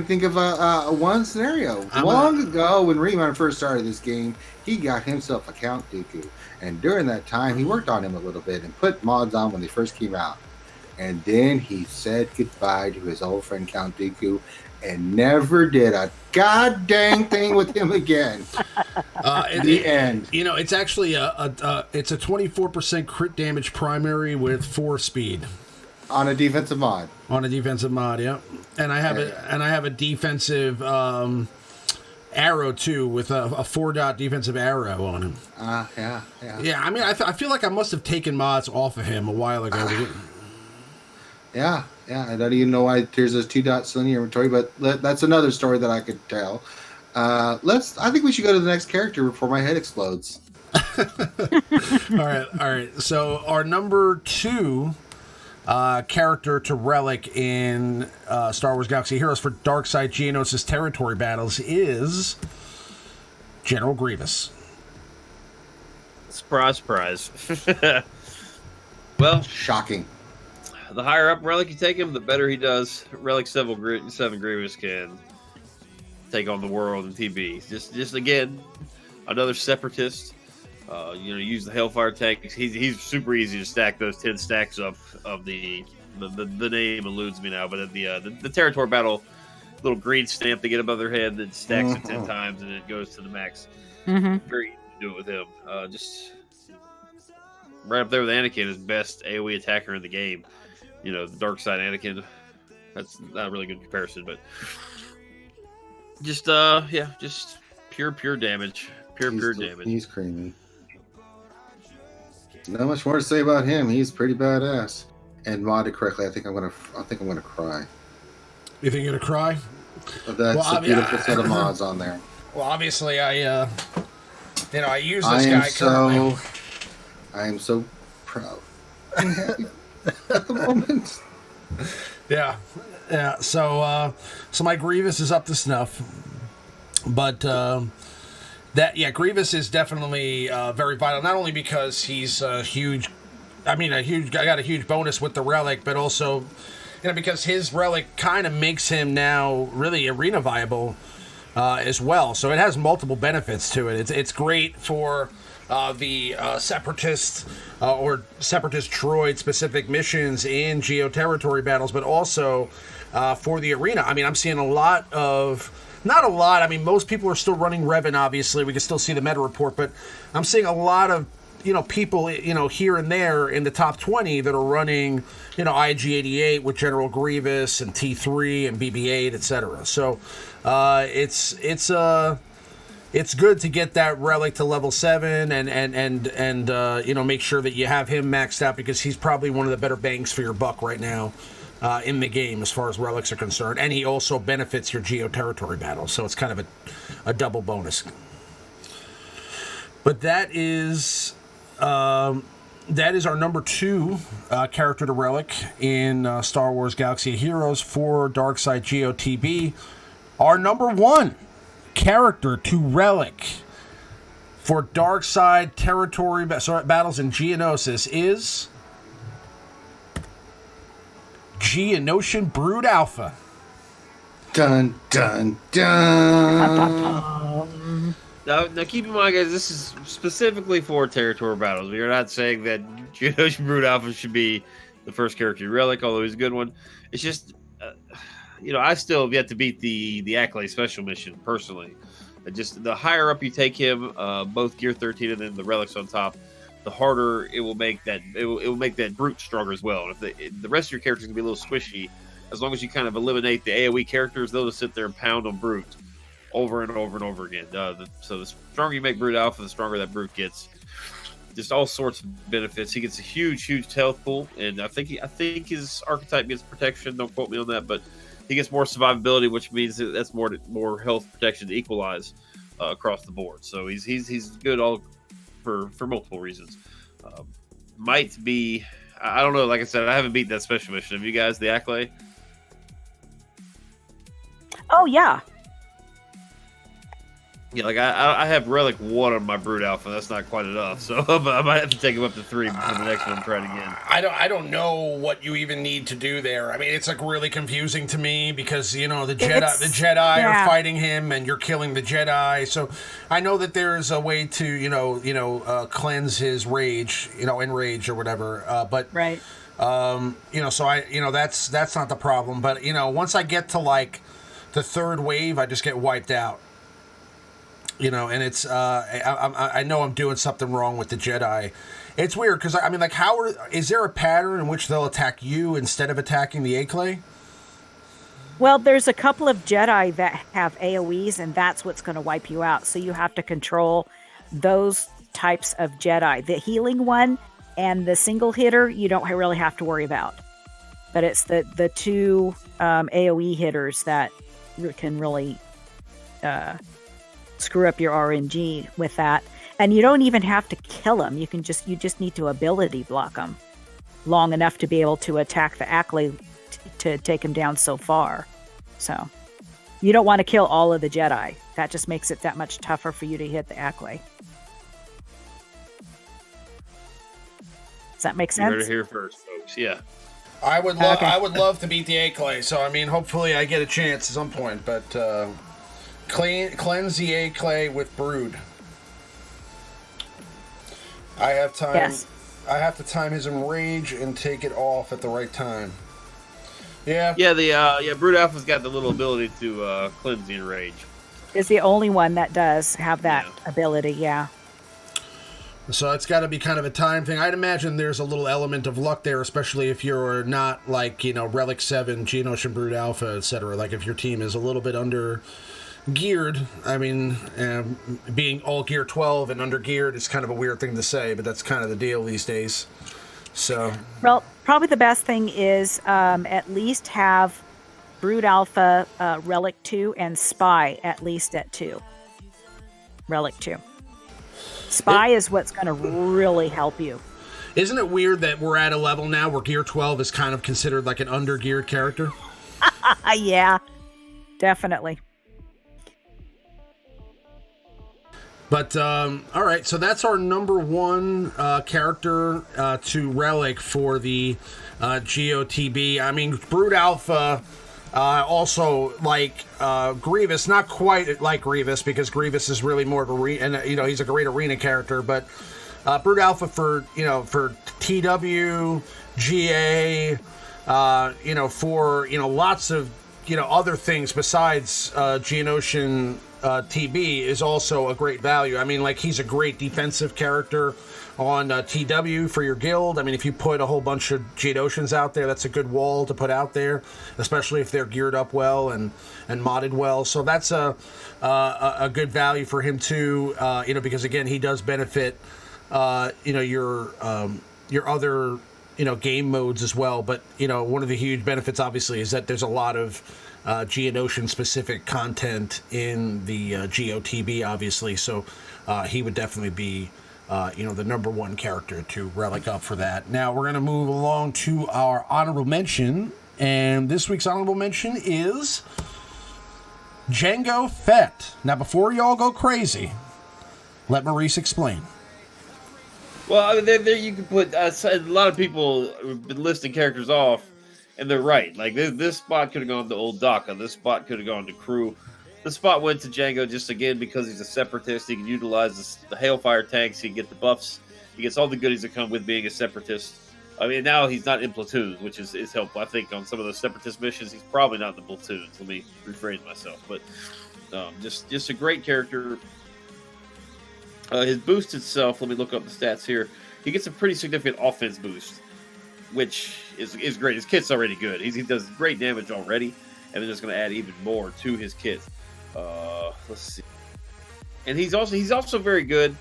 think of a one scenario. Long ago, when Remon first started this game, he got himself a Count Dooku. And during that time, he worked on him a little bit and put mods on when they first came out. And then he said goodbye to his old friend Count Dooku and never did a goddamn thing with him again. The end. It's actually it's a 24% crit damage primary with 4 speed. On a defensive mod. Yeah. And I have a defensive arrow too with a 4-dot defensive arrow on him. Yeah. Yeah, I mean, I feel like I must have taken mods off of him a while ago. Yeah. I don't even know why there's a 2-dot still in your inventory, but that's another story that I could tell. I think we should go to the next character before my head explodes. All right. So our number 2 character to relic in Star Wars Galaxy Heroes for Darkside Geonosis territory battles is General Grievous. Surprise. Well, shocking. The higher up relic you take him, the better he does. Relic 7 Grievous can take on the world in TB. Just again, another Separatist. Use the Hellfire tanks. He's super easy to stack those 10 stacks up of the name eludes me now, but the territory battle little green stamp they get above their head that stacks it 10 times and it goes to the max. Very easy to do it with him. Just right up there with Anakin, his best AoE attacker in the game. The dark side Anakin. That's not a really good comparison, but just pure damage. Pure damage. He's creamy. Not much more to say about him. He's pretty badass. And modded correctly, I think I'm gonna cry. You think you're gonna cry? But that's a beautiful set of mods on there. Well, obviously, I use this guy currently. I am so proud and happy at the moment. Yeah. So my Grievous is up to snuff, but Grievous is definitely very vital. Not only because he's huge. I got a huge bonus with the relic, but also, because his relic kind of makes him now really arena viable as well. So it has multiple benefits to it. It's great for the separatist or separatist droid specific missions in geo territory battles, but also for the arena. I'm seeing not a lot. Most people are still running Revan, obviously. We can still see the meta report, but I'm seeing a lot of people, here and there in the top 20 that are running, IG-88 with General Grievous and T3 and BB-8, etc. So it's good to get that relic to level 7 and make sure that you have him maxed out, because he's probably one of the better bangs for your buck right now in the game as far as relics are concerned. And he also benefits your geo territory battles, so it's kind of a double bonus. But that is our number 2 character to relic in Star Wars Galaxy of Heroes for Darkside GOTB. Our number 1 character to relic for Darkside territory battles in Geonosis is Geonosian Brood Alpha. Dun dun dun. Now, keep in mind, guys, this is specifically for territory battles. We are not saying that Geonosian Brood Alpha should be the first character to relic, although he's a good one. It's just, I still have yet to beat the Acklay special mission, personally. Just the higher up you take him, both Gear 13 and then the relics on top, the harder it will make that it will make that brute stronger as well. And if the rest of your characters can be a little squishy, as long as you kind of eliminate the AoE characters, they'll just sit there and pound on brute over and over and over again. So the stronger you make brute alpha, the stronger that brute gets. Just all sorts of benefits. He gets a huge health pool, and I think his archetype gets protection. Don't quote me on that, but he gets more survivability, which means that's more health protection to equalize across the board. So he's good all for multiple reasons. Might be, I don't know. Like I said, I haven't beat that special mission. Have you guys, the Acklay? Oh yeah. Yeah, like I have relic 1 on my brute alpha. That's not quite enough, so I might have to take him up to 3 before the next one and try it again. I don't know what you even need to do there. It's like really confusing to me, because the Jedi are fighting him and you're killing the Jedi. So I know that there's a way to cleanse his rage, in rage or whatever. But right. So that's not the problem. But once I get to like the 3rd wave, I just get wiped out. And it's I know I'm doing something wrong with the Jedi. It's weird because is there a pattern in which they'll attack you instead of attacking the Acklay? Well, there's a couple of Jedi that have AoEs, and that's what's going to wipe you out. So you have to control those types of Jedi. The healing one and the single hitter, you don't really have to worry about. But it's the 2 AoE hitters that can really screw up your RNG with that. And you don't even have to kill them. You just need to ability block them long enough to be able to attack the Acklay to take him down so far. So you don't want to kill all of the Jedi. That just makes it that much tougher for you to hit the Acklay. Does that make sense? You heard it here first, folks. Yeah. I would love to beat the Acklay. So hopefully I get a chance at some point. But cleanse the Acklay with Brood. I have time. Yes. I have to time his enrage and take it off at the right time. Yeah. Yeah, Brute Alpha's got the little ability to cleanse the enrage. Is the only one that does have that ability, yeah. So it's got to be kind of a time thing. I'd imagine there's a little element of luck there, especially if you're not like, Relic 7, Geonosian Brute Alpha, etc. Like if your team is a little bit under geared. I mean, being all gear 12 and under geared is kind of a weird thing to say, but that's kind of the deal these days. So, well, probably the best thing is at least have Brood Alpha, Relic 2, and Spy at least at 2. Relic 2. Spy is what's going to really help you. Isn't it weird that we're at a level now where Gear 12 is kind of considered like an under-geared character? Yeah, definitely. But, all right, so that's our number one character to Relic for the GOTB. I mean, Brood Alpha, also like Grievous, not quite like Grievous, because Grievous is really more of a he's a great arena character, but Brood Alpha for TW, GA, for lots of other things besides Geonosian TB is also a great value. I mean, like, he's a great defensive character on TW for your guild. I mean, if you put a whole bunch of Geonosians out there, that's a good wall to put out there, especially if they're geared up well and modded well. So that's a good value for him too. Because again, he does benefit your other game modes as well. But one of the huge benefits obviously is that there's a lot of Geonosian specific content in the GOTB, obviously. So he would definitely be the number one character to relic up for that. Now we're going to move along to our honorable mention, and this week's honorable mention is Jango Fett. Now before y'all go crazy, let Maurice explain. Well, I mean, there you can put a lot of people have been listing characters off, and they're right. Like this spot could have gone to Old Daka. This spot could have gone to Crew. This spot went to Jango just again because he's a separatist. He can utilize the Hailfire tanks. He can get the buffs. He gets all the goodies that come with being a separatist. I mean, now he's not in platoons, which is helpful. I think on some of those separatist missions, he's probably not in the platoons. Let me rephrase myself, but just a great character. His boost itself, let me look up the stats here. He gets a pretty significant offense boost, which is great. His kit's already good. He does great damage already, and then it's going to add even more to his kit. Let's see. And he's also very good.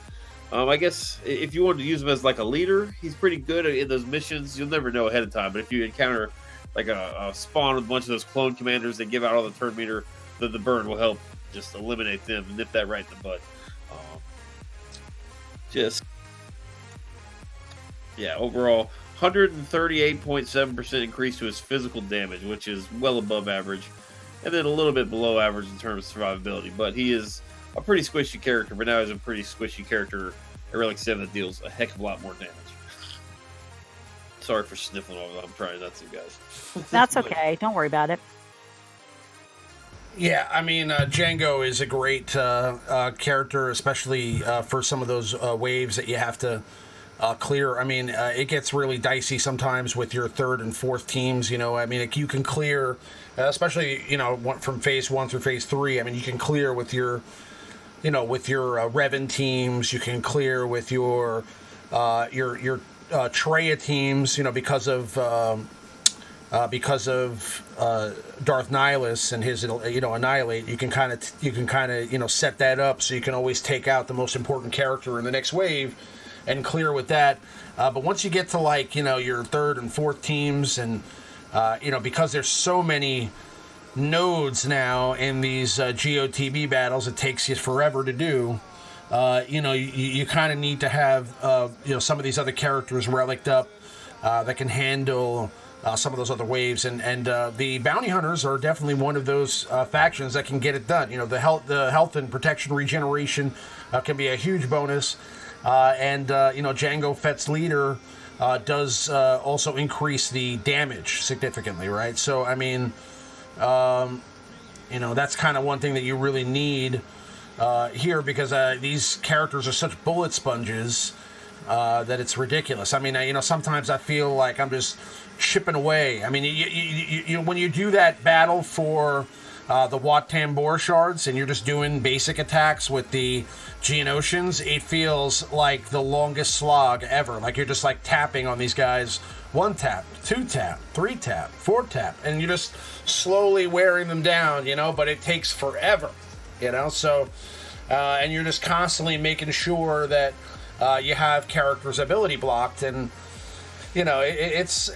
I guess if you wanted to use him as like a leader, he's pretty good in those missions. You'll never know ahead of time, but if you encounter like a spawn with a bunch of those clone commanders that give out all the turn meter, the burn will help just eliminate them and nip that right in the butt. Overall, 138.7% increase to his physical damage, which is well above average, and then a little bit below average in terms of survivability. But he is a pretty squishy character, but now he's a pretty squishy character at Relic 7 that deals a heck of a lot more damage. Sorry for sniffling over that. I'm trying not to, guys. That's okay. Don't worry about it. Yeah, I mean, Jango is a great character, especially for some of those waves that you have to clear. I mean, it gets really dicey sometimes with your third and fourth teams. I mean, you can clear, especially from phase 1 through phase 3. I mean, you can clear with your Revan teams. You can clear with your Treya teams. Because of Darth Nihilus and his Annihilate, you can kind of set that up so you can always take out the most important character in the next wave and clear with that. But once you get to your third and fourth teams, and because there's so many nodes now in these GOTB battles, it takes you forever to do. You kind of need to have some of these other characters relicked up that can handle some of those other waves, and the bounty hunters are definitely one of those factions that can get it done. The health and protection regeneration can be a huge bonus, and Jango Fett's leader does also increase the damage significantly, right? So I mean, that's kind of one thing that you really need here, because these characters are such bullet sponges. that it's ridiculous. I mean, sometimes I feel like I'm just chipping away. I mean, you when you do that battle for the Wat Tambor shards and you're just doing basic attacks with the Geonosians, it feels like the longest slog ever. Like you're just like tapping on these guys, 1 tap, 2 tap, 3 tap, 4 tap, and you're just slowly wearing them down, but it takes forever, so and you're just constantly making sure that you have characters' ability blocked, and it's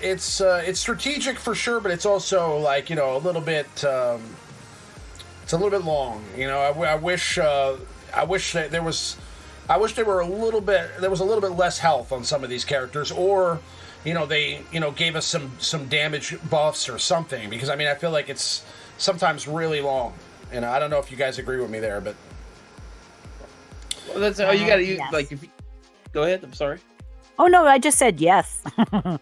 strategic for sure, but it's also like a little bit it's a little bit long. I wish that there was there was a little bit less health on some of these characters, or they gave us some damage buffs or something, because I feel like it's sometimes really long, and I don't know if you guys agree with me there, but well, that's how you got to use. Yes. Like, go ahead. I'm sorry. Oh no, I just said yes. Like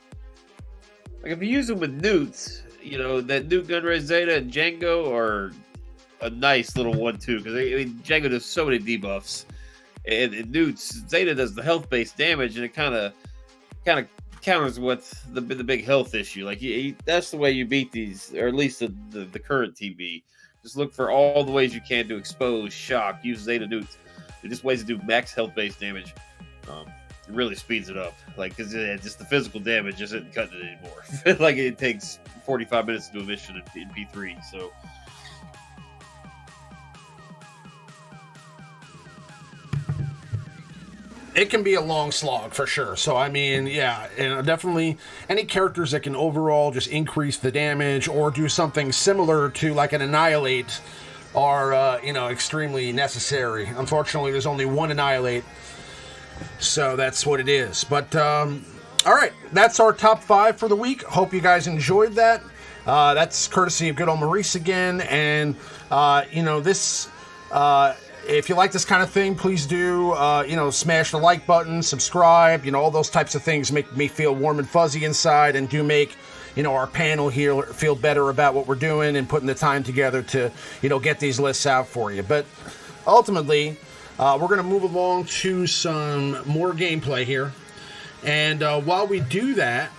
if you use them with newts, that Newt Gunray Zeta and Django are a nice little 1-2, because Django does so many debuffs, and Newt's Zeta does the health based damage, and it kind of counters what the big health issue. Like that's the way you beat these, or at least the current TB. Just look for all the ways you can to expose, shock, use Zeta Newts. They're just ways to do max health based damage. It really speeds it up, like, because just the physical damage isn't cutting it anymore. Like it takes 45 minutes to do a mission in P3. So it can be a long slog for sure. So yeah, and definitely any characters that can overall just increase the damage or do something similar to like an Annihilate are extremely necessary. Unfortunately, there's only one Annihilate, so that's what it is. But all right, that's our top 5 for the week. Hope you guys enjoyed that. That's courtesy of good old Maurice again, and this. If you like this kind of thing, please do, smash the like button, subscribe, all those types of things make me feel warm and fuzzy inside, and do make, our panel here feel better about what we're doing and putting the time together to, get these lists out for you. But ultimately, we're going to move along to some more gameplay here. And while we do that,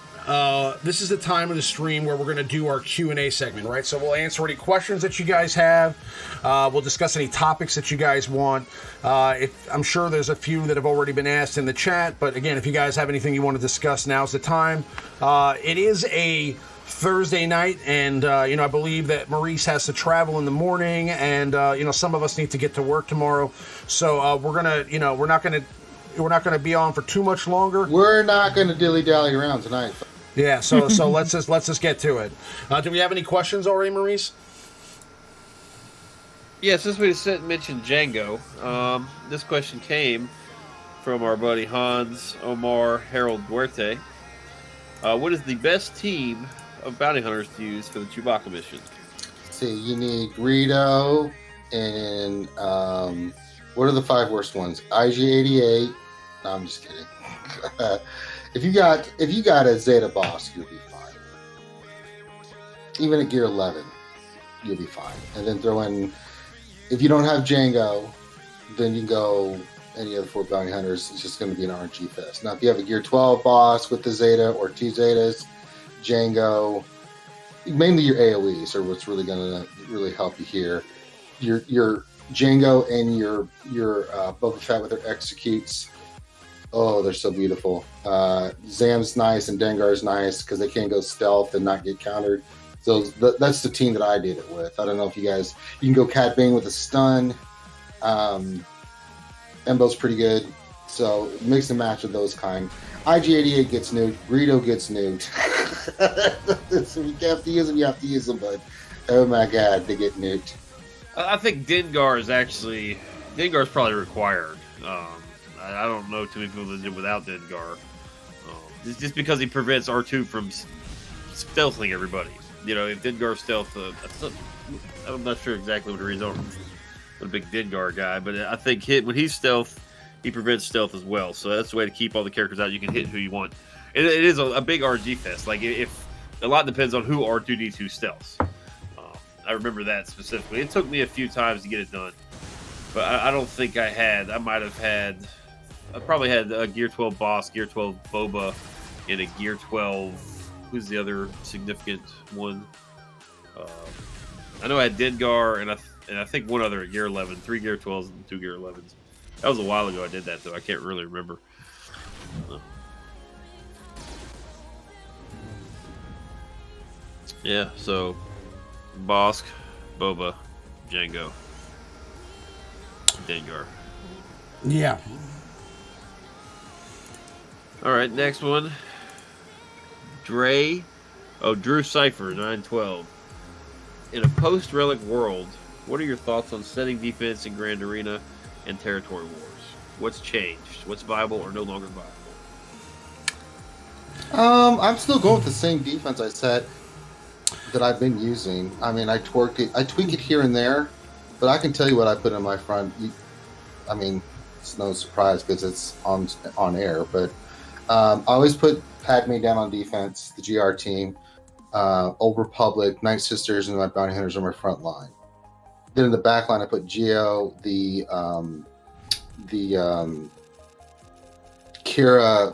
this is the time of the stream where we're going to do our Q&A segment, right? So we'll answer any questions that you guys have. We'll discuss any topics that you guys want. I'm sure there's a few that have already been asked in the chat, but again, if you guys have anything you want to discuss, now's the time. It is a Thursday night, and I believe that Maurice has to travel in the morning, and some of us need to get to work tomorrow. So we're not gonna be on for too much longer. We're not gonna dilly dally around tonight. Yeah, so let's just get to it. Do we have any questions already, Maurice? yeah, since we mentioned Django, this question came from our buddy Hans Omar Harold Duerte. What is the best team of bounty hunters to use for the Chewbacca mission? See, you need Greedo and what are the 5 worst ones? IG-88. No, I'm just kidding. If you got a Zeta boss, you'll be fine. Even at gear 11, you'll be fine. And then throw in, if you don't have Django, then you can go any other 4 bounty hunters. It's just going to be an RNG fest. Now, if you have a gear 12 boss with the Zeta or 2 Zetas, Django, mainly your AoEs are what's really going to really help you here. Your Django and your Boba Fett with their executes. Oh, they're so beautiful. Zam's nice and Dengar's nice because they can go stealth and not get countered. So that's the team that I did it with. I don't know if you can go Cat Bane with a stun. Embo's pretty good. So mix and match with those kind. IG-88 gets nuked. Greedo gets nuked. So if you have to use them, you have to use them. But oh my god, they get nuked. I think Dengar's probably required. I don't know too many people that did without Dengar. Just because he prevents R2 from stealthing everybody. If Dengar stealth, I'm not sure exactly what the reason. I'm a big Dengar guy, but I think when he's stealth, he prevents stealth as well. So that's the way to keep all the characters out. You can hit who you want. It is a big RG fest. Like if a lot depends on who R2D2 stealths. I remember that specifically. It took me a few times to get it done, but I don't think I might have had I probably had a Gear 12 Boss, Gear 12 Boba, and a Gear 12. Who's the other significant one? I know I had Dengar and I think one other Gear 11, 3 Gear 12s and 2 Gear 11s. That was a while ago I did that though. I can't really remember. Yeah, so Bosk, Boba, Jango, Dengar. Yeah. All right, next one. Drew Cypher 912. In a post-relic world, what are your thoughts on setting defense in Grand Arena and Territory Wars? What's changed? What's viable or no longer viable? I'm still going with the same defense I set that I've been using. I mean, I tweak it here and there, but I can tell you what I put in my front. I mean, it's no surprise because it's on air, but I always put Padme down on defense, the GR team, Old Republic, Night Sisters, and my Bounty Hunters are my front line. Then in the back line, I put Geo, the Kira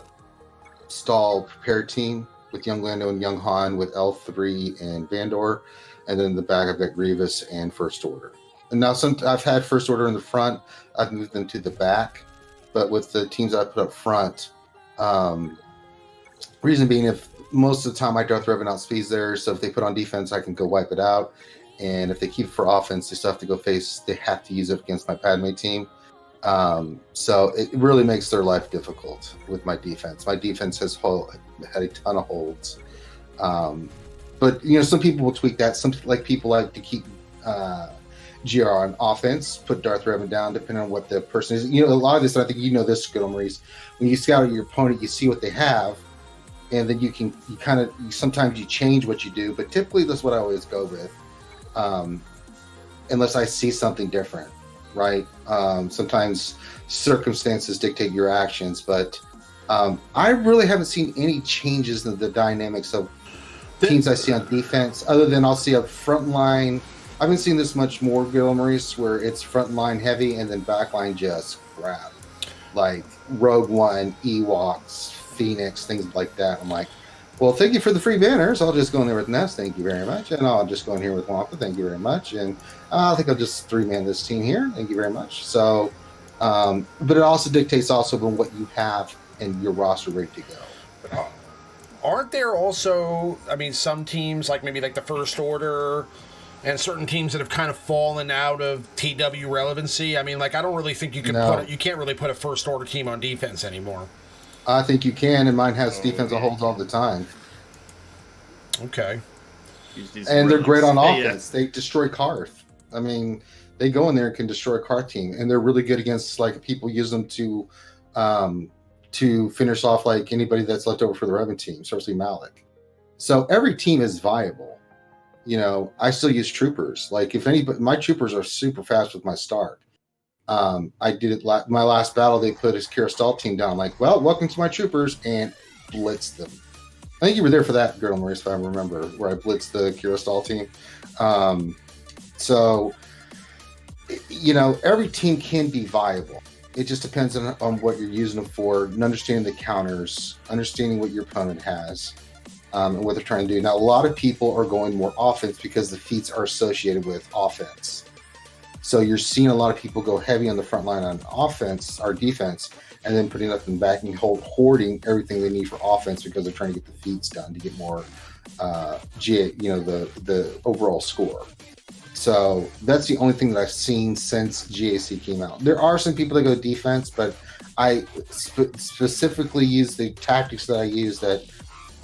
Stall Prepare team with Young Lando and Young Han with L3 and Vandor. And then in the back, I've got Grievous and First Order. And now I've had First Order in the front. I've moved them to the back. But with the teams I put up front, reason being, if most of the time I Darth Revan outspeeds theirs, so if they put on defense, I can go wipe it out. And if they keep it for offense, they still have to go face. They have to use it against my Padme team. So it really makes their life difficult with my defense. My defense has had a ton of holds. But some people will tweak that. Some people like to keep GR on offense, put Darth Revan down, depending on what the person is. A lot of this, and I think this, good on Maurice. When you scout your opponent, you see what they have, and then you sometimes you change what you do. But typically, that's what I always go with, unless I see something different. Right? Sometimes circumstances dictate your actions, but I really haven't seen any changes in the dynamics of teams I see on defense, other than I'll see a front line. I haven't seen this much more, Gil Maurice, where it's front line heavy and then back line just grab. Like Rogue One, Ewoks, Phoenix, things like that. I'm like, well, thank you for the free banners. I'll just go in there with Ness, thank you very much. And I'll just go in here with Wampa, thank you very much. And I think I'll just 3-man this team here, thank you very much. So, but it also dictates on what you have in your roster ready to go. Aren't there also, some teams, maybe the First Order, and certain teams that have kind of fallen out of TW relevancy? I don't really think you can you can't really put a First Order team on defense anymore. I think you can, and mine has defensive holds all the time. Okay. And they're great on offense. They destroy Karth. They go in there and can destroy a Karth team, and they're really good against people use them to finish off anybody that's left over for the Revan team, especially Malik. So every team is viable. I still use troopers. If anybody, my troopers are super fast with my start. I did it my last battle. They put his Kira Stall team down. Welcome to my troopers, and blitzed them. I think you were there for that, Girl Maurice, if I remember, where I blitzed the Kira Stall team. So, every team can be viable. It just depends on what you're using them for, and understanding the counters, understanding what your opponent has, and what they're trying to do. Now, a lot of people are going more offense because the feats are associated with offense. So you're seeing a lot of people go heavy on the front line on offense or defense, and then putting up in back and hoarding everything they need for offense because they're trying to get the feats done to get more, the overall score. So that's the only thing that I've seen since GAC came out. There are some people that go defense, but I specifically use the tactics that I use that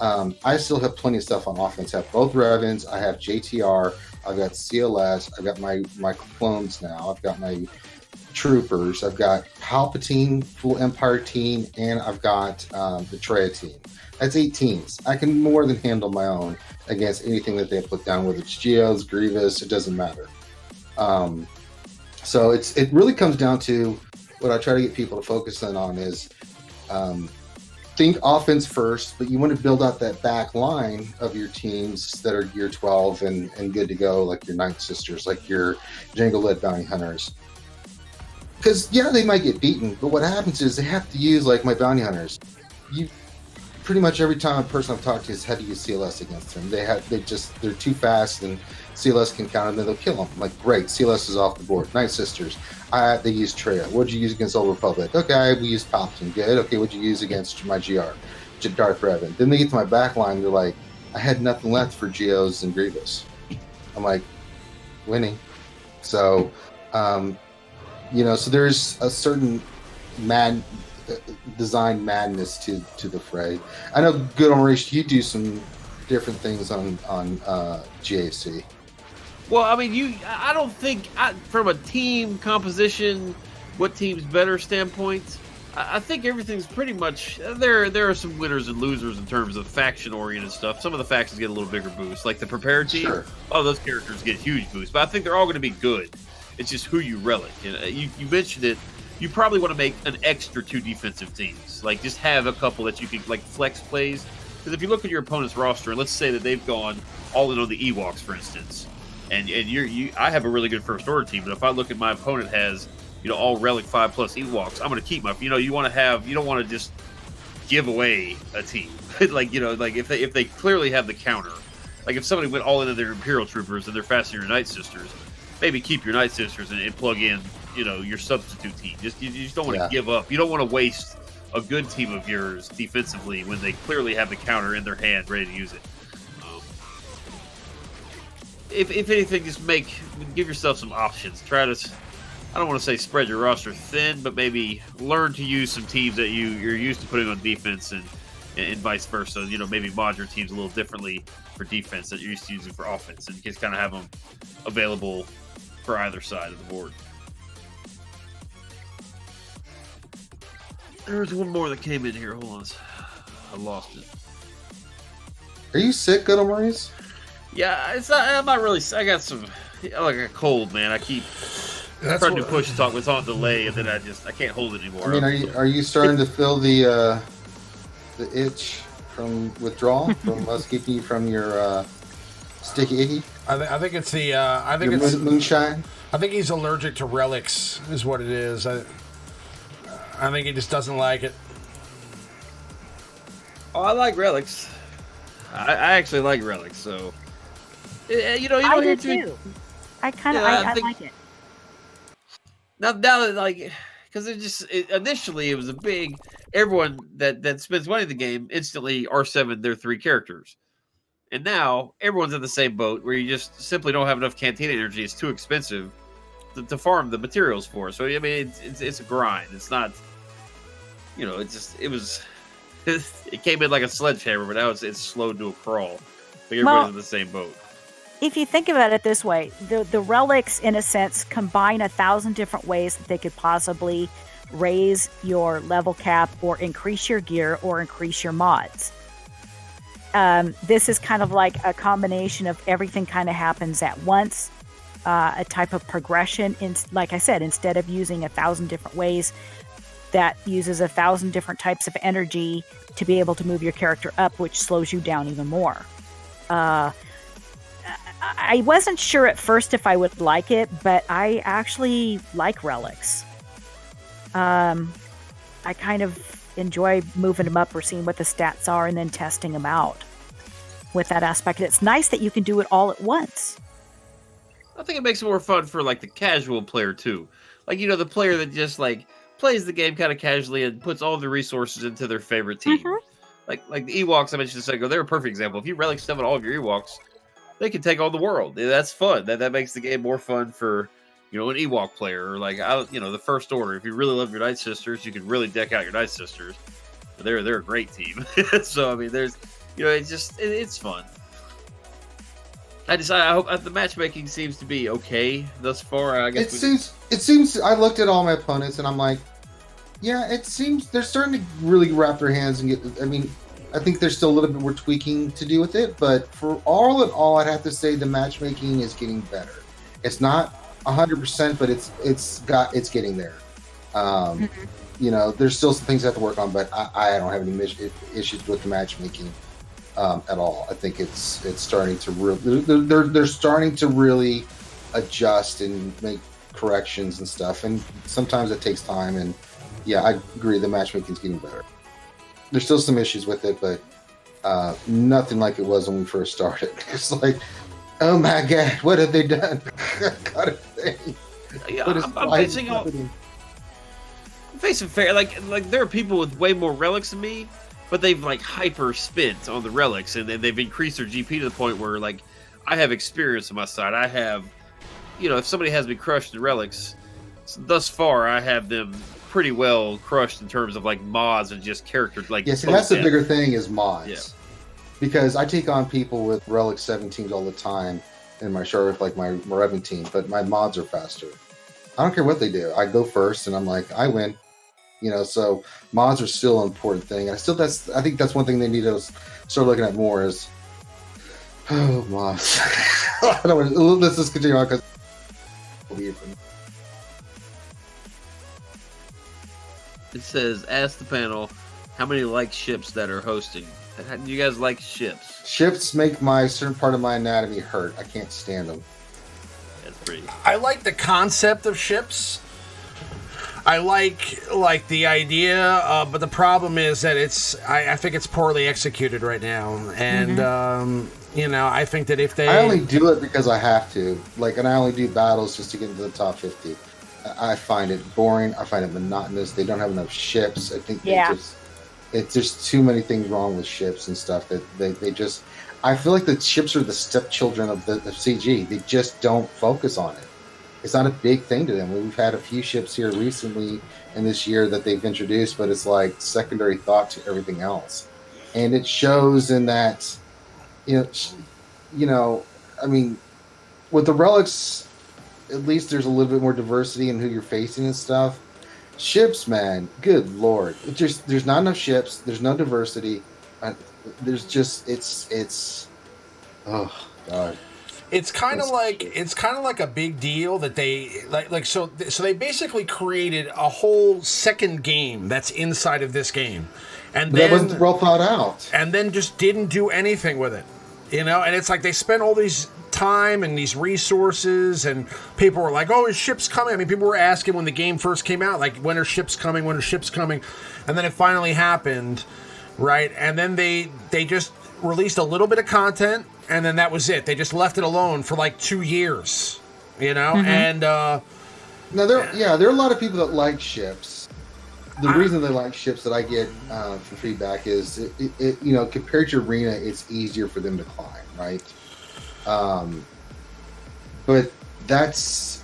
I still have plenty of stuff on offense. I have both Revans, I have JTR, I've got CLS, I've got my clones now, I've got my troopers, I've got Palpatine full Empire team, and I've got the Traya team. That's 8 teams. I can more than handle my own against anything that they put down, whether it's Geos, Grievous, it doesn't matter. So it really comes down to what I try to get people to focus in on is think offense first, but you want to build out that back line of your teams that are Gear 12 and good to go, like your Night Sisters, like your Jango-led Bounty Hunters. Because they might get beaten, but what happens is they have to use like my bounty hunters. You pretty much every time a person I've talked to has had to use CLS against them. They're too fast, and CLS can counter them, and they'll kill them. I'm like, great, CLS is off the board. Night Sisters, they use Treya. What'd you use against Old Republic? Okay, we used Palpatine. Good. Okay, what'd you use against my GR? Darth Revan. Then they get to my back line, they're like, I had nothing left for Geos and Grievous. I'm like, winning. So, so there's a certain design madness to the fray. I know, good on Maurice, you do some different things on GAC. Well, I mean, I don't think from a team composition, what team's better standpoint, I think everything's pretty much there are some winners and losers in terms of faction oriented stuff. Some of the factions get a little bigger boosts, like the prepared team. Sure. Oh, those characters get huge boosts, but I think they're all going to be good. It's just who you relic. You mentioned it. You probably want to make an extra 2 defensive teams. Like, just have a couple that you can, like, flex plays. Because if you look at your opponent's roster, and let's say that they've gone all in on the Ewoks, for instance, and I have a really good first order team, but if I look at my opponent has, all relic 5+ Ewoks, I'm going to keep my, you don't want to just give away a team. like if they clearly have the counter. Like if somebody went all into their Imperial Troopers and they're faster than your Night Sisters, maybe keep your Night Sisters and plug in, your substitute team. You just don't want to give up. You don't want to waste a good team of yours defensively when they clearly have the counter in their hand, ready to use it. If anything, just give yourself some options. Try to, I don't want to say spread your roster thin, but maybe learn to use some teams that you're used to putting on defense and vice versa. Maybe mod your teams a little differently for defense that you're used to using for offense, and just kind of have them available for either side of the board. There's one more that came in here. Hold on. I lost it. Are you sick, good on Maurice? Yeah, I'm not really. I got a cold, man. I keep trying to push talk with on delay, and then I can't hold it anymore. I mean, are you starting to feel the itch from withdrawal from us keeping you from your sticky icky? I think it's the moonshine. I think he's allergic to relics, is what it is. I think he just doesn't like it. Oh, I like relics. I actually like relics, so you don't I hear do too. I kind of I like it. Now that because initially it was a big everyone that spends money in the game instantly R7 their 3 characters, and now everyone's in the same boat where you just simply don't have enough Cantina energy. It's too expensive to farm the materials for. So I mean, it's a grind. It's not, it came in like a sledgehammer, but now it's slowed to a crawl. Like everybody's in the same boat. If you think about it this way, the relics, in a sense, combine 1,000 different ways that they could possibly raise your level cap or increase your gear or increase your mods. This is kind of like a combination of everything kind of happens at once, a type of progression. Like I said, instead of using 1,000 different ways, that uses 1,000 different types of energy to be able to move your character up, which slows you down even more. I wasn't sure at first if I would like it, but I actually like relics. I kind of enjoy moving them up or seeing what the stats are and then testing them out with that aspect. It's nice that you can do it all at once. I think it makes it more fun for like the casual player too. Like, the player that just like plays the game kind of casually and puts all the resources into their favorite team. Mm-hmm. Like the Ewoks I mentioned a second ago, they're a perfect example. If you relic summon all of your Ewoks, they can take on the world. That's fun. That makes the game more fun for, an Ewok player. Or like, the First Order. If you really love your Night Sisters, you can really deck out your Night Sisters. They're a great team. So I mean, there's, it's fun. I hope the matchmaking seems to be okay thus far. I guess it seems. I looked at all my opponents and I'm like, yeah, it seems they're starting to really wrap their hands and get. I mean, I think there's still a little bit more tweaking to do with it, but for all in all, I'd have to say the matchmaking is getting better. It's not 100%, but it's getting there. There's still some things I have to work on, but I don't have any issues with the matchmaking at all. I think it's starting to really they're starting to really adjust and make corrections and stuff, and sometimes it takes time. And yeah, I agree, the matchmaking's getting better. There's still some issues with it, but nothing like it was when we first started. It's like, oh my god, what have they done? Kind of thing. Yeah, What is I'm facing fair. Like there are people with way more relics than me, but they've like hyper spent on the relics, and they've increased their GP to the point where like I have experience on my side. I have, if somebody has me crushed in relics, thus far I have them pretty well crushed in terms of like mods and just characters. Like yeah, see, that's the post-death. bigger thing is mods. Yeah. Because I take on people with relic 17s all the time in my show with like my Revenant team, but my mods are faster. I don't care what they do. I go first, and I'm like, I win. So mods are still an important thing. I think that's one thing they need to start looking at more is mods. Let's just continue on because It says, ask the panel how many like ships that are hosting. How do you guys like ships? ships make my certain part of my anatomy hurt. I can't stand them. That's pretty. I like the concept of ships. I like the idea, but the problem is that I think it's poorly executed right now, and I think that if they, I only do it because I have to, and I only do battles just to get into the top 50. I find it boring. I find it monotonous. They don't have enough ships. I think it's just too many things wrong with ships and stuff that they just. I feel like the ships are the stepchildren of the CG. They just don't focus on it. It's not a big thing to them. We've had a few ships here recently in this year that they've introduced, but it's like secondary thought to everything else, and it shows in that, I mean, with the relics, at least there's a little bit more diversity in who you're facing and stuff. Ships, man, good lord, there's not enough ships. There's no diversity. There's just it's oh god. It's kind of like a big deal that they so they basically created a whole second game that's inside of this game, and But that wasn't well thought out. and then just didn't do anything with it, And it's like they spent all these time and these resources, and people were like, "Oh, is ships coming?" I mean, people were asking when the game first came out, like, "When are ships coming? When are ships coming?" And then it finally happened, right? And then they just released a little bit of content. And then that was it. They just left it alone for like 2 years, And Now there are a lot of people that like ships. The reason they like ships that I get from feedback is it compared to arena, it's easier for them to climb, right? But that's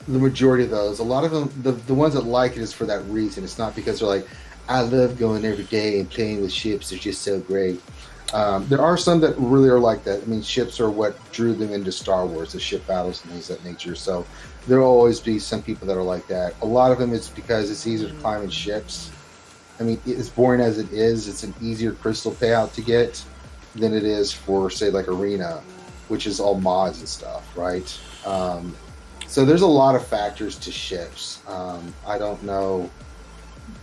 the majority of those. A lot of them, the ones that like it is for that reason. It's not because they're like, I love going every day and playing with ships. They're just so great. There are some that really are like that. I mean, ships are what drew them into Star Wars, the ship battles and things of that nature. So there will always be some people that are like that. A lot of them it's because it's easier to climb in ships. I mean, as boring as it is, it's an easier crystal payout to get than it is for, say, like Arena, which is all mods and stuff, right? So there's a lot of factors to ships. I don't know.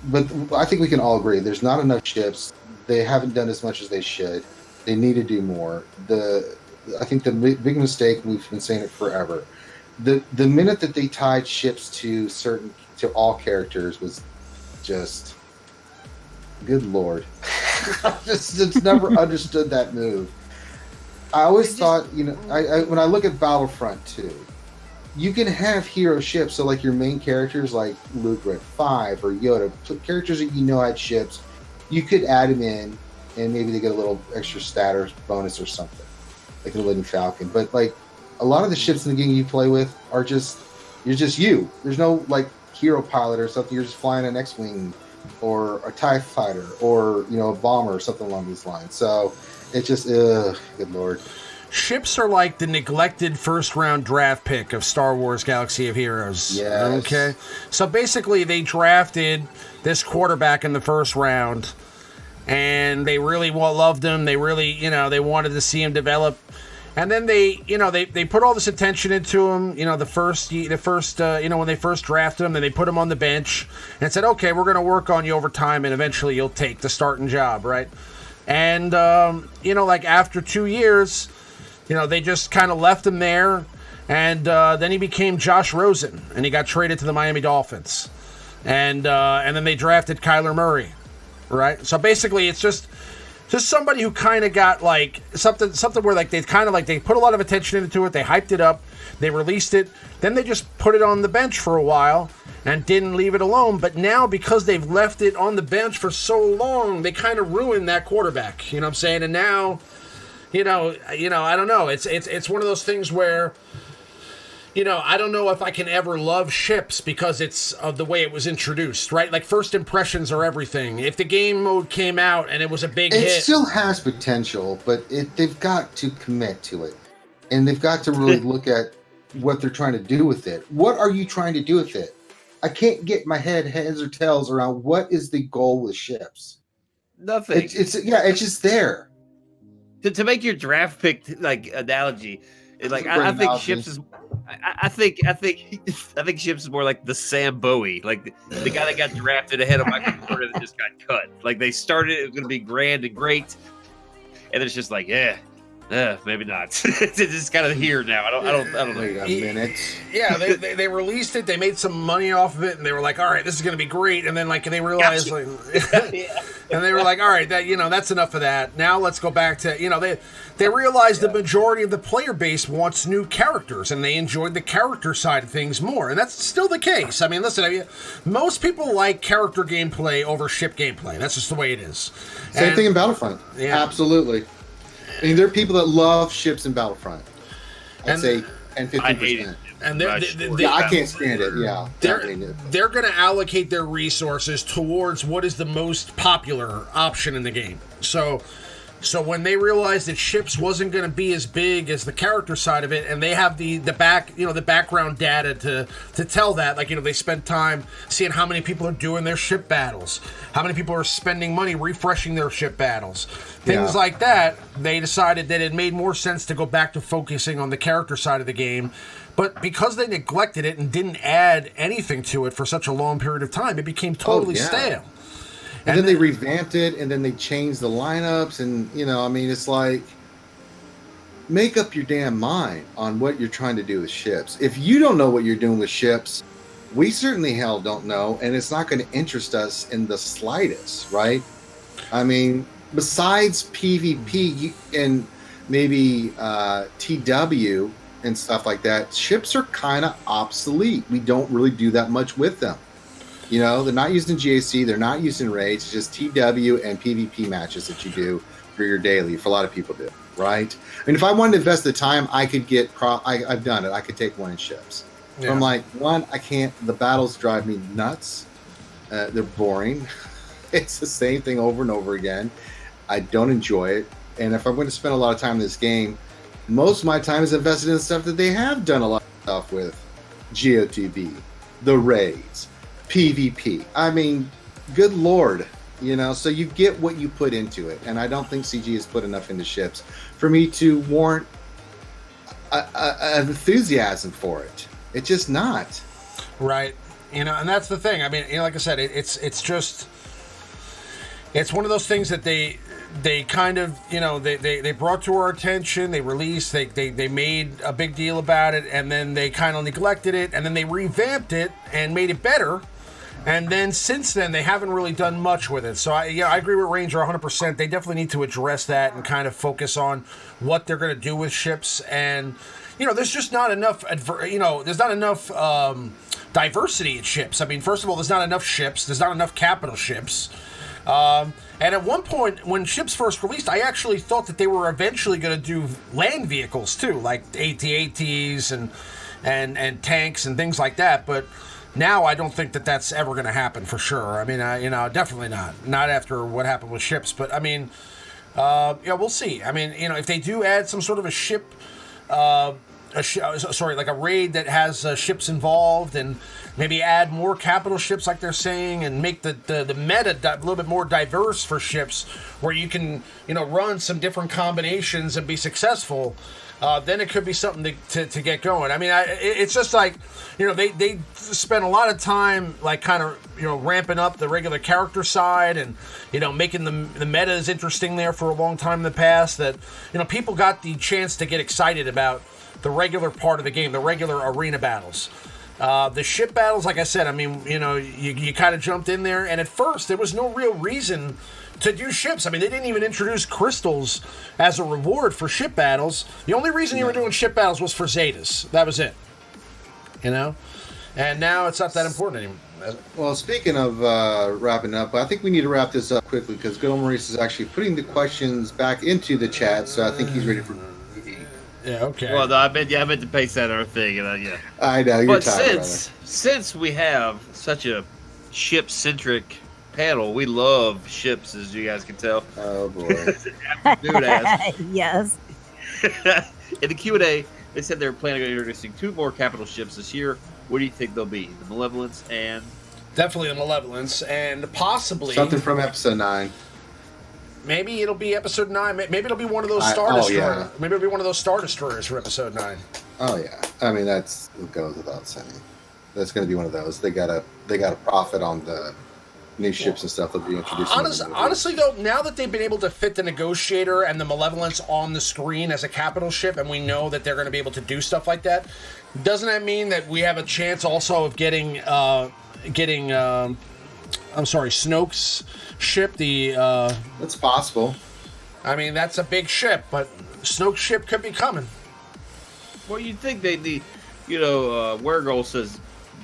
But I think we can all agree there's not enough ships. They haven't done as much as they should. They need to do more. I think the big mistake, we've been saying it forever, the minute that they tied ships to all characters was just, good lord. just never understood that move. I always thought, when I look at Battlefront 2, you can have hero ships, so like your main characters like Luke Red 5 or Yoda, characters that had ships. You could add them in, and maybe they get a little extra stat or bonus or something, like the Millennium Falcon. But like a lot of the ships in the game you play with are you're just you. There's no like hero pilot or something. You're just flying an X-wing or a TIE fighter or a bomber or something along these lines. So it's just good lord. Ships are like the neglected first-round draft pick of Star Wars Galaxy of Heroes. Yes. Okay? So basically, they drafted this quarterback in the first round, and they really loved him. They really, they wanted to see him develop. And then they put all this attention into him, when they first drafted him, then they put him on the bench and said, okay, we're going to work on you over time, and eventually you'll take the starting job, right? And, after 2 years, they just kind of left him there. And then he became Josh Rosen, and he got traded to the Miami Dolphins. And then they drafted Kyler Murray, right? So basically, it's just somebody who kind of got like something where like they kind of like they put a lot of attention into it, they hyped it up, they released it, then they just put it on the bench for a while and didn't leave it alone. But now, because they've left it on the bench for so long, they kind of ruined that quarterback. You know what I'm saying? And now, I don't know. It's one of those things where, I don't know if I can ever love ships because it's of the way it was introduced, right? Like, first impressions are everything. If the game mode came out and it was a big hit... It still has potential, but they've got to commit to it. And they've got to really look at what they're trying to do with it. What are you trying to do with it? I can't get my heads or tails around what is the goal with ships. Nothing. It's just there. To make your draft pick analogy, like I think analogy. ships is. I think ships is more like the Sam Bowie, like the guy that got drafted ahead of Michael Porter that just got cut. Like they started, it was going to be grand and great, and it's just like, maybe not. It's just kind of here now. I don't know. Wait a minute. Yeah, they released it. They made some money off of it, and they were like, "All right, this is going to be great." And then they realized, and they were like, "All right, that's enough of that. Now let's go back to They realized the majority of the player base wants new characters, and they enjoyed the character side of things more, and that's still the case. I mean, listen, most people like character gameplay over ship gameplay. That's just the way it is. Same thing in Battlefront. Yeah. Absolutely. I mean, there are people that love ships in Battlefront. I'd say 10-15%. I hate it. And I can't stand it. Yeah, they're going to allocate their resources towards what is the most popular option in the game. So when they realized that ships wasn't going to be as big as the character side of it, and they have the background data to tell that, they spend time seeing how many people are doing their ship battles, how many people are spending money refreshing their ship battles, things like that. They decided that it made more sense to go back to focusing on the character side of the game. But because they neglected it and didn't add anything to it for such a long period of time, it became totally stale. And then they revamped it, and then they changed the lineups, and it's like, make up your damn mind on what you're trying to do with ships. If you don't know what you're doing with ships, we certainly hell don't know, and it's not going to interest us in the slightest, right? I mean, besides PvP and maybe TW and stuff like that, ships are kind of obsolete. We don't really do that much with them. They're not used in GAC, they're not used in raids, it's just TW and PvP matches that you do for your daily, for a lot of people do, right? I mean, if I wanted to invest the time, I could get, I've done it, I could take one in ships. Yeah. But I'm like, I can't, the battles drive me nuts, they're boring, it's the same thing over and over again, I don't enjoy it, and if I'm going to spend a lot of time in this game, most of my time is invested in stuff that they have done a lot of stuff with, GOTB, the raids, PvP. I mean, good Lord, so you get what you put into it. And I don't think CG has put enough into ships for me to warrant an enthusiasm for it. It's just not. Right. And that's the thing. I mean, like I said, it's just, it's one of those things that they kind of, they brought to our attention, they released, they made a big deal about it, and then they kind of neglected it, and then they revamped it and made it better. And then since then, they haven't really done much with it. So I agree with Ranger 100%. They definitely need to address that and kind of focus on what they're going to do with ships. And there's just not enough. There's not enough diversity in ships. I mean, first of all, there's not enough ships. There's not enough capital ships. And at one point, when ships first released, I actually thought that they were eventually going to do land vehicles too, like AT-ATs and tanks and things like that. But now I don't think that that's ever going to happen for sure. I mean, definitely not after what happened with ships. But I mean, we'll see. I mean, if they do add some sort of a ship, like a raid that has ships involved, and maybe add more capital ships like they're saying, and make the meta a little bit more diverse for ships, where you can run some different combinations and be successful. then it could be something to get going. I mean, it's just like, they spent a lot of time, like, kind of, ramping up the regular character side and, making the metas interesting there for a long time in the past, that, people got the chance to get excited about the regular part of the game, the regular arena battles. The ship battles, like I said, I mean, you kind of jumped in there, and at first there was no real reason to do ships. I mean, they didn't even introduce crystals as a reward for ship battles. The only reason you were doing ship battles was for Zetas. That was it. And now it's not that important anymore. Well, speaking of wrapping up, I think we need to wrap this up quickly because good old Maurice is actually putting the questions back into the chat, so I think he's ready for. Yeah. Okay. Well, no, I meant to paste that our thing, and yeah. I know. You're But tired, since we have such a ship-centric panel, we love ships, as you guys can tell. Oh boy. Dude ass. Yes. In the Q&A, they said they're planning on introducing 2 more capital ships this year. What do you think they'll be? The Malevolence and... Definitely the Malevolence, and possibly... Something from episode 9. Maybe it'll be episode 9. Maybe it'll be one of those Star Destroyers. Yeah. Maybe it'll be one of those Star Destroyers for episode 9. Oh yeah. I mean, it goes without saying. That's going to be one of those. They got to profit on the new ships and stuff they'll be introducing. Honestly, though, now that they've been able to fit the Negotiator and the Malevolence on the screen as a capital ship, and we know that they're going to be able to do stuff like that, doesn't that mean that we have a chance also of getting Snoke's ship? That's possible. I mean, that's a big ship, but Snoke's ship could be coming. Well, you'd think they'd need, Wergol says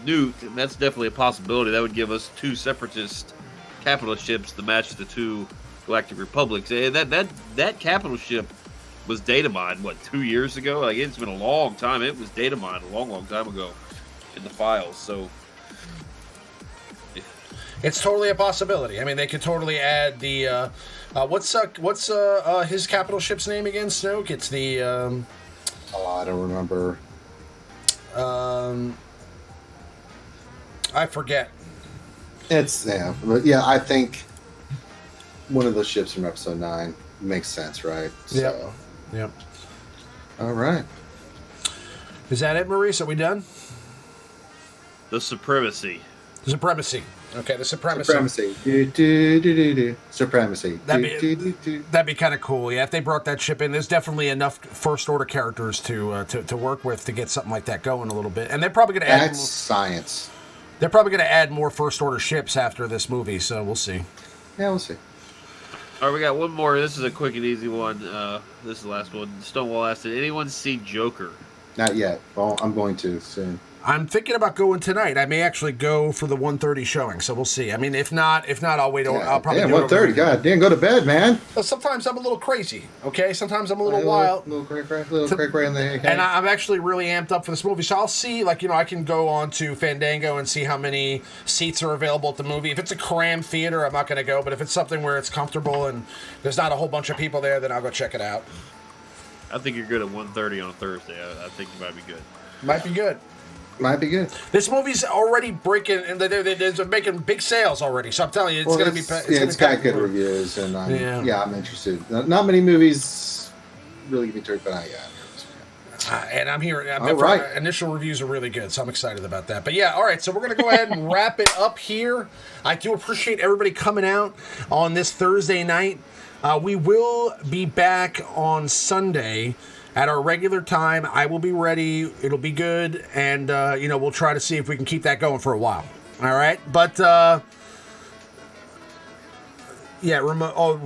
Newt, and that's definitely a possibility. That would give us 2 separatist capital ships to match the 2 Galactic Republics. And that capital ship was data mined, 2 years ago? Like, it's been a long time. It was data mined a long, long time ago in the files. So it's totally a possibility. I mean, they could totally add the what's his capital ship's name again? Snoke. It's the I don't remember. I forget. But yeah, I think one of those ships from episode 9 makes sense, right? So, Yep. All right. Is that it, Maurice? Are we done? the Supremacy. Supremacy. Okay, the Supremacy. Supremacy. That'd be kind of cool. Yeah, if they brought that ship in, there's definitely enough First Order characters to work with to get something like that going a little bit. And they're probably going to add. That's science. They're probably going to add more First Order ships after this movie, so we'll see. Yeah, we'll see. All right, we got one more. This is a quick and easy one. This is the last one. Stonewall asked, did anyone see Joker? Not yet. Well, I'm going to soon. I'm thinking about going tonight. I may actually go for the 1:30 showing, so we'll see. I mean, if not, I'll wait. I'll probably do 1:30. God damn, go to bed, man. Sometimes I'm a little crazy. Okay, sometimes I'm a little wild, little cray in the head. And I'm actually really amped up for this movie. So I'll see. I can go on to Fandango and see how many seats are available at the movie. If it's a cram theater, I'm not going to go. But if it's something where it's comfortable and there's not a whole bunch of people there, then I'll go check it out. I think you're good at 1:30 on a Thursday. I think you might be good. Might be good. Might be good. This movie's already breaking, and they're making big sales already. So I'm telling you, it's going to be. It's got good reviews, and I'm interested. Not many movies really get me turned, but and I'm here. Right. Initial reviews are really good, so I'm excited about that. But yeah, all right. So we're going to go ahead and wrap it up here. I do appreciate everybody coming out on this Thursday night. We will be back on Sunday at our regular time. I will be ready. It'll be good. And, we'll try to see if we can keep that going for a while. All right. But,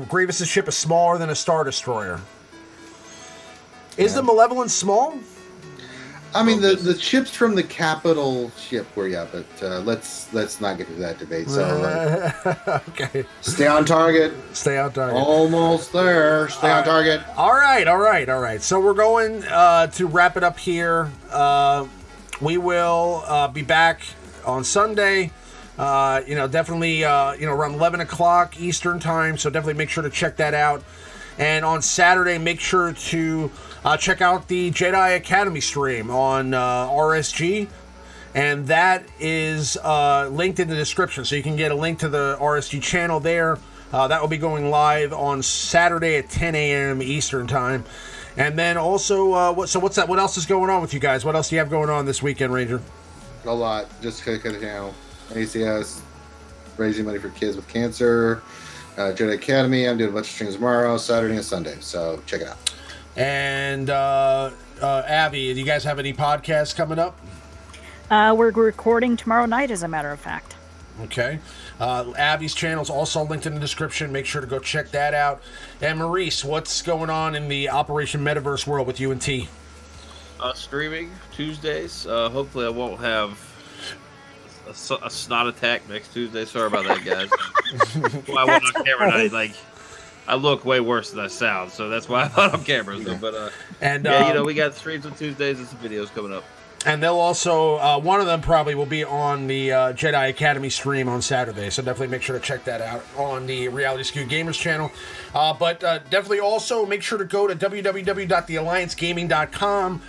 Grievous's ship is smaller than a Star Destroyer. Is the Malevolence small? I mean, the ships from the capital ship were, but let's not get to that debate. So, okay. Stay on target. Stay on target. Almost there. Stay on target. All right. So we're going to wrap it up here. We will be back on Sunday. Definitely, around 11 o'clock Eastern time. So definitely make sure to check that out. And on Saturday, make sure to check out the Jedi Academy stream on RSG. And that is linked in the description. So you can get a link to the RSG channel there. That will be going live on Saturday at 10 a.m. Eastern time. And then also, what's that? What else is going on with you guys? What else do you have going on this weekend, Ranger? A lot. Just click on the channel. ACS, raising money for kids with cancer. Jedi Academy. I'm doing a bunch of streams tomorrow, Saturday, and Sunday. So check it out. And Abby, do you guys have any podcasts coming up? We're recording tomorrow night, as a matter of fact. Okay. Abby's channel is also linked in the description. Make sure to go check that out. And Maurice, what's going on in the Operation Metaverse world with you and T? Streaming Tuesdays. Hopefully, I won't have a snot attack next Tuesday. Sorry about that, guys. Well, I went on camera and I look way worse than I sound, so that's why I'm not on camera. So, but yeah, we got streams on Tuesdays and some videos coming up. And they'll also, one of them probably will be on the Jedi Academy stream on Saturday. So definitely make sure to check that out on the Reality Skewed Gamers channel. But definitely also make sure to go to www.thealliancegaming.com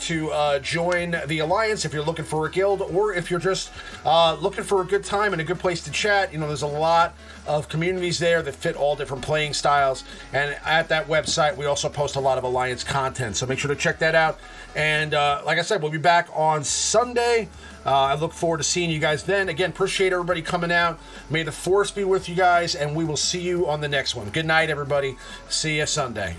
to join the Alliance if you're looking for a guild, or if you're just looking for a good time and a good place to chat. There's a lot of communities there that fit all different playing styles. And at that website, we also post a lot of Alliance content. So make sure to check that out. And like I said, we'll be back on Sunday. I look forward to seeing you guys then. Again, appreciate everybody coming out. May the Force be with you guys, and we will see you on the next one. Good night, everybody. See you Sunday.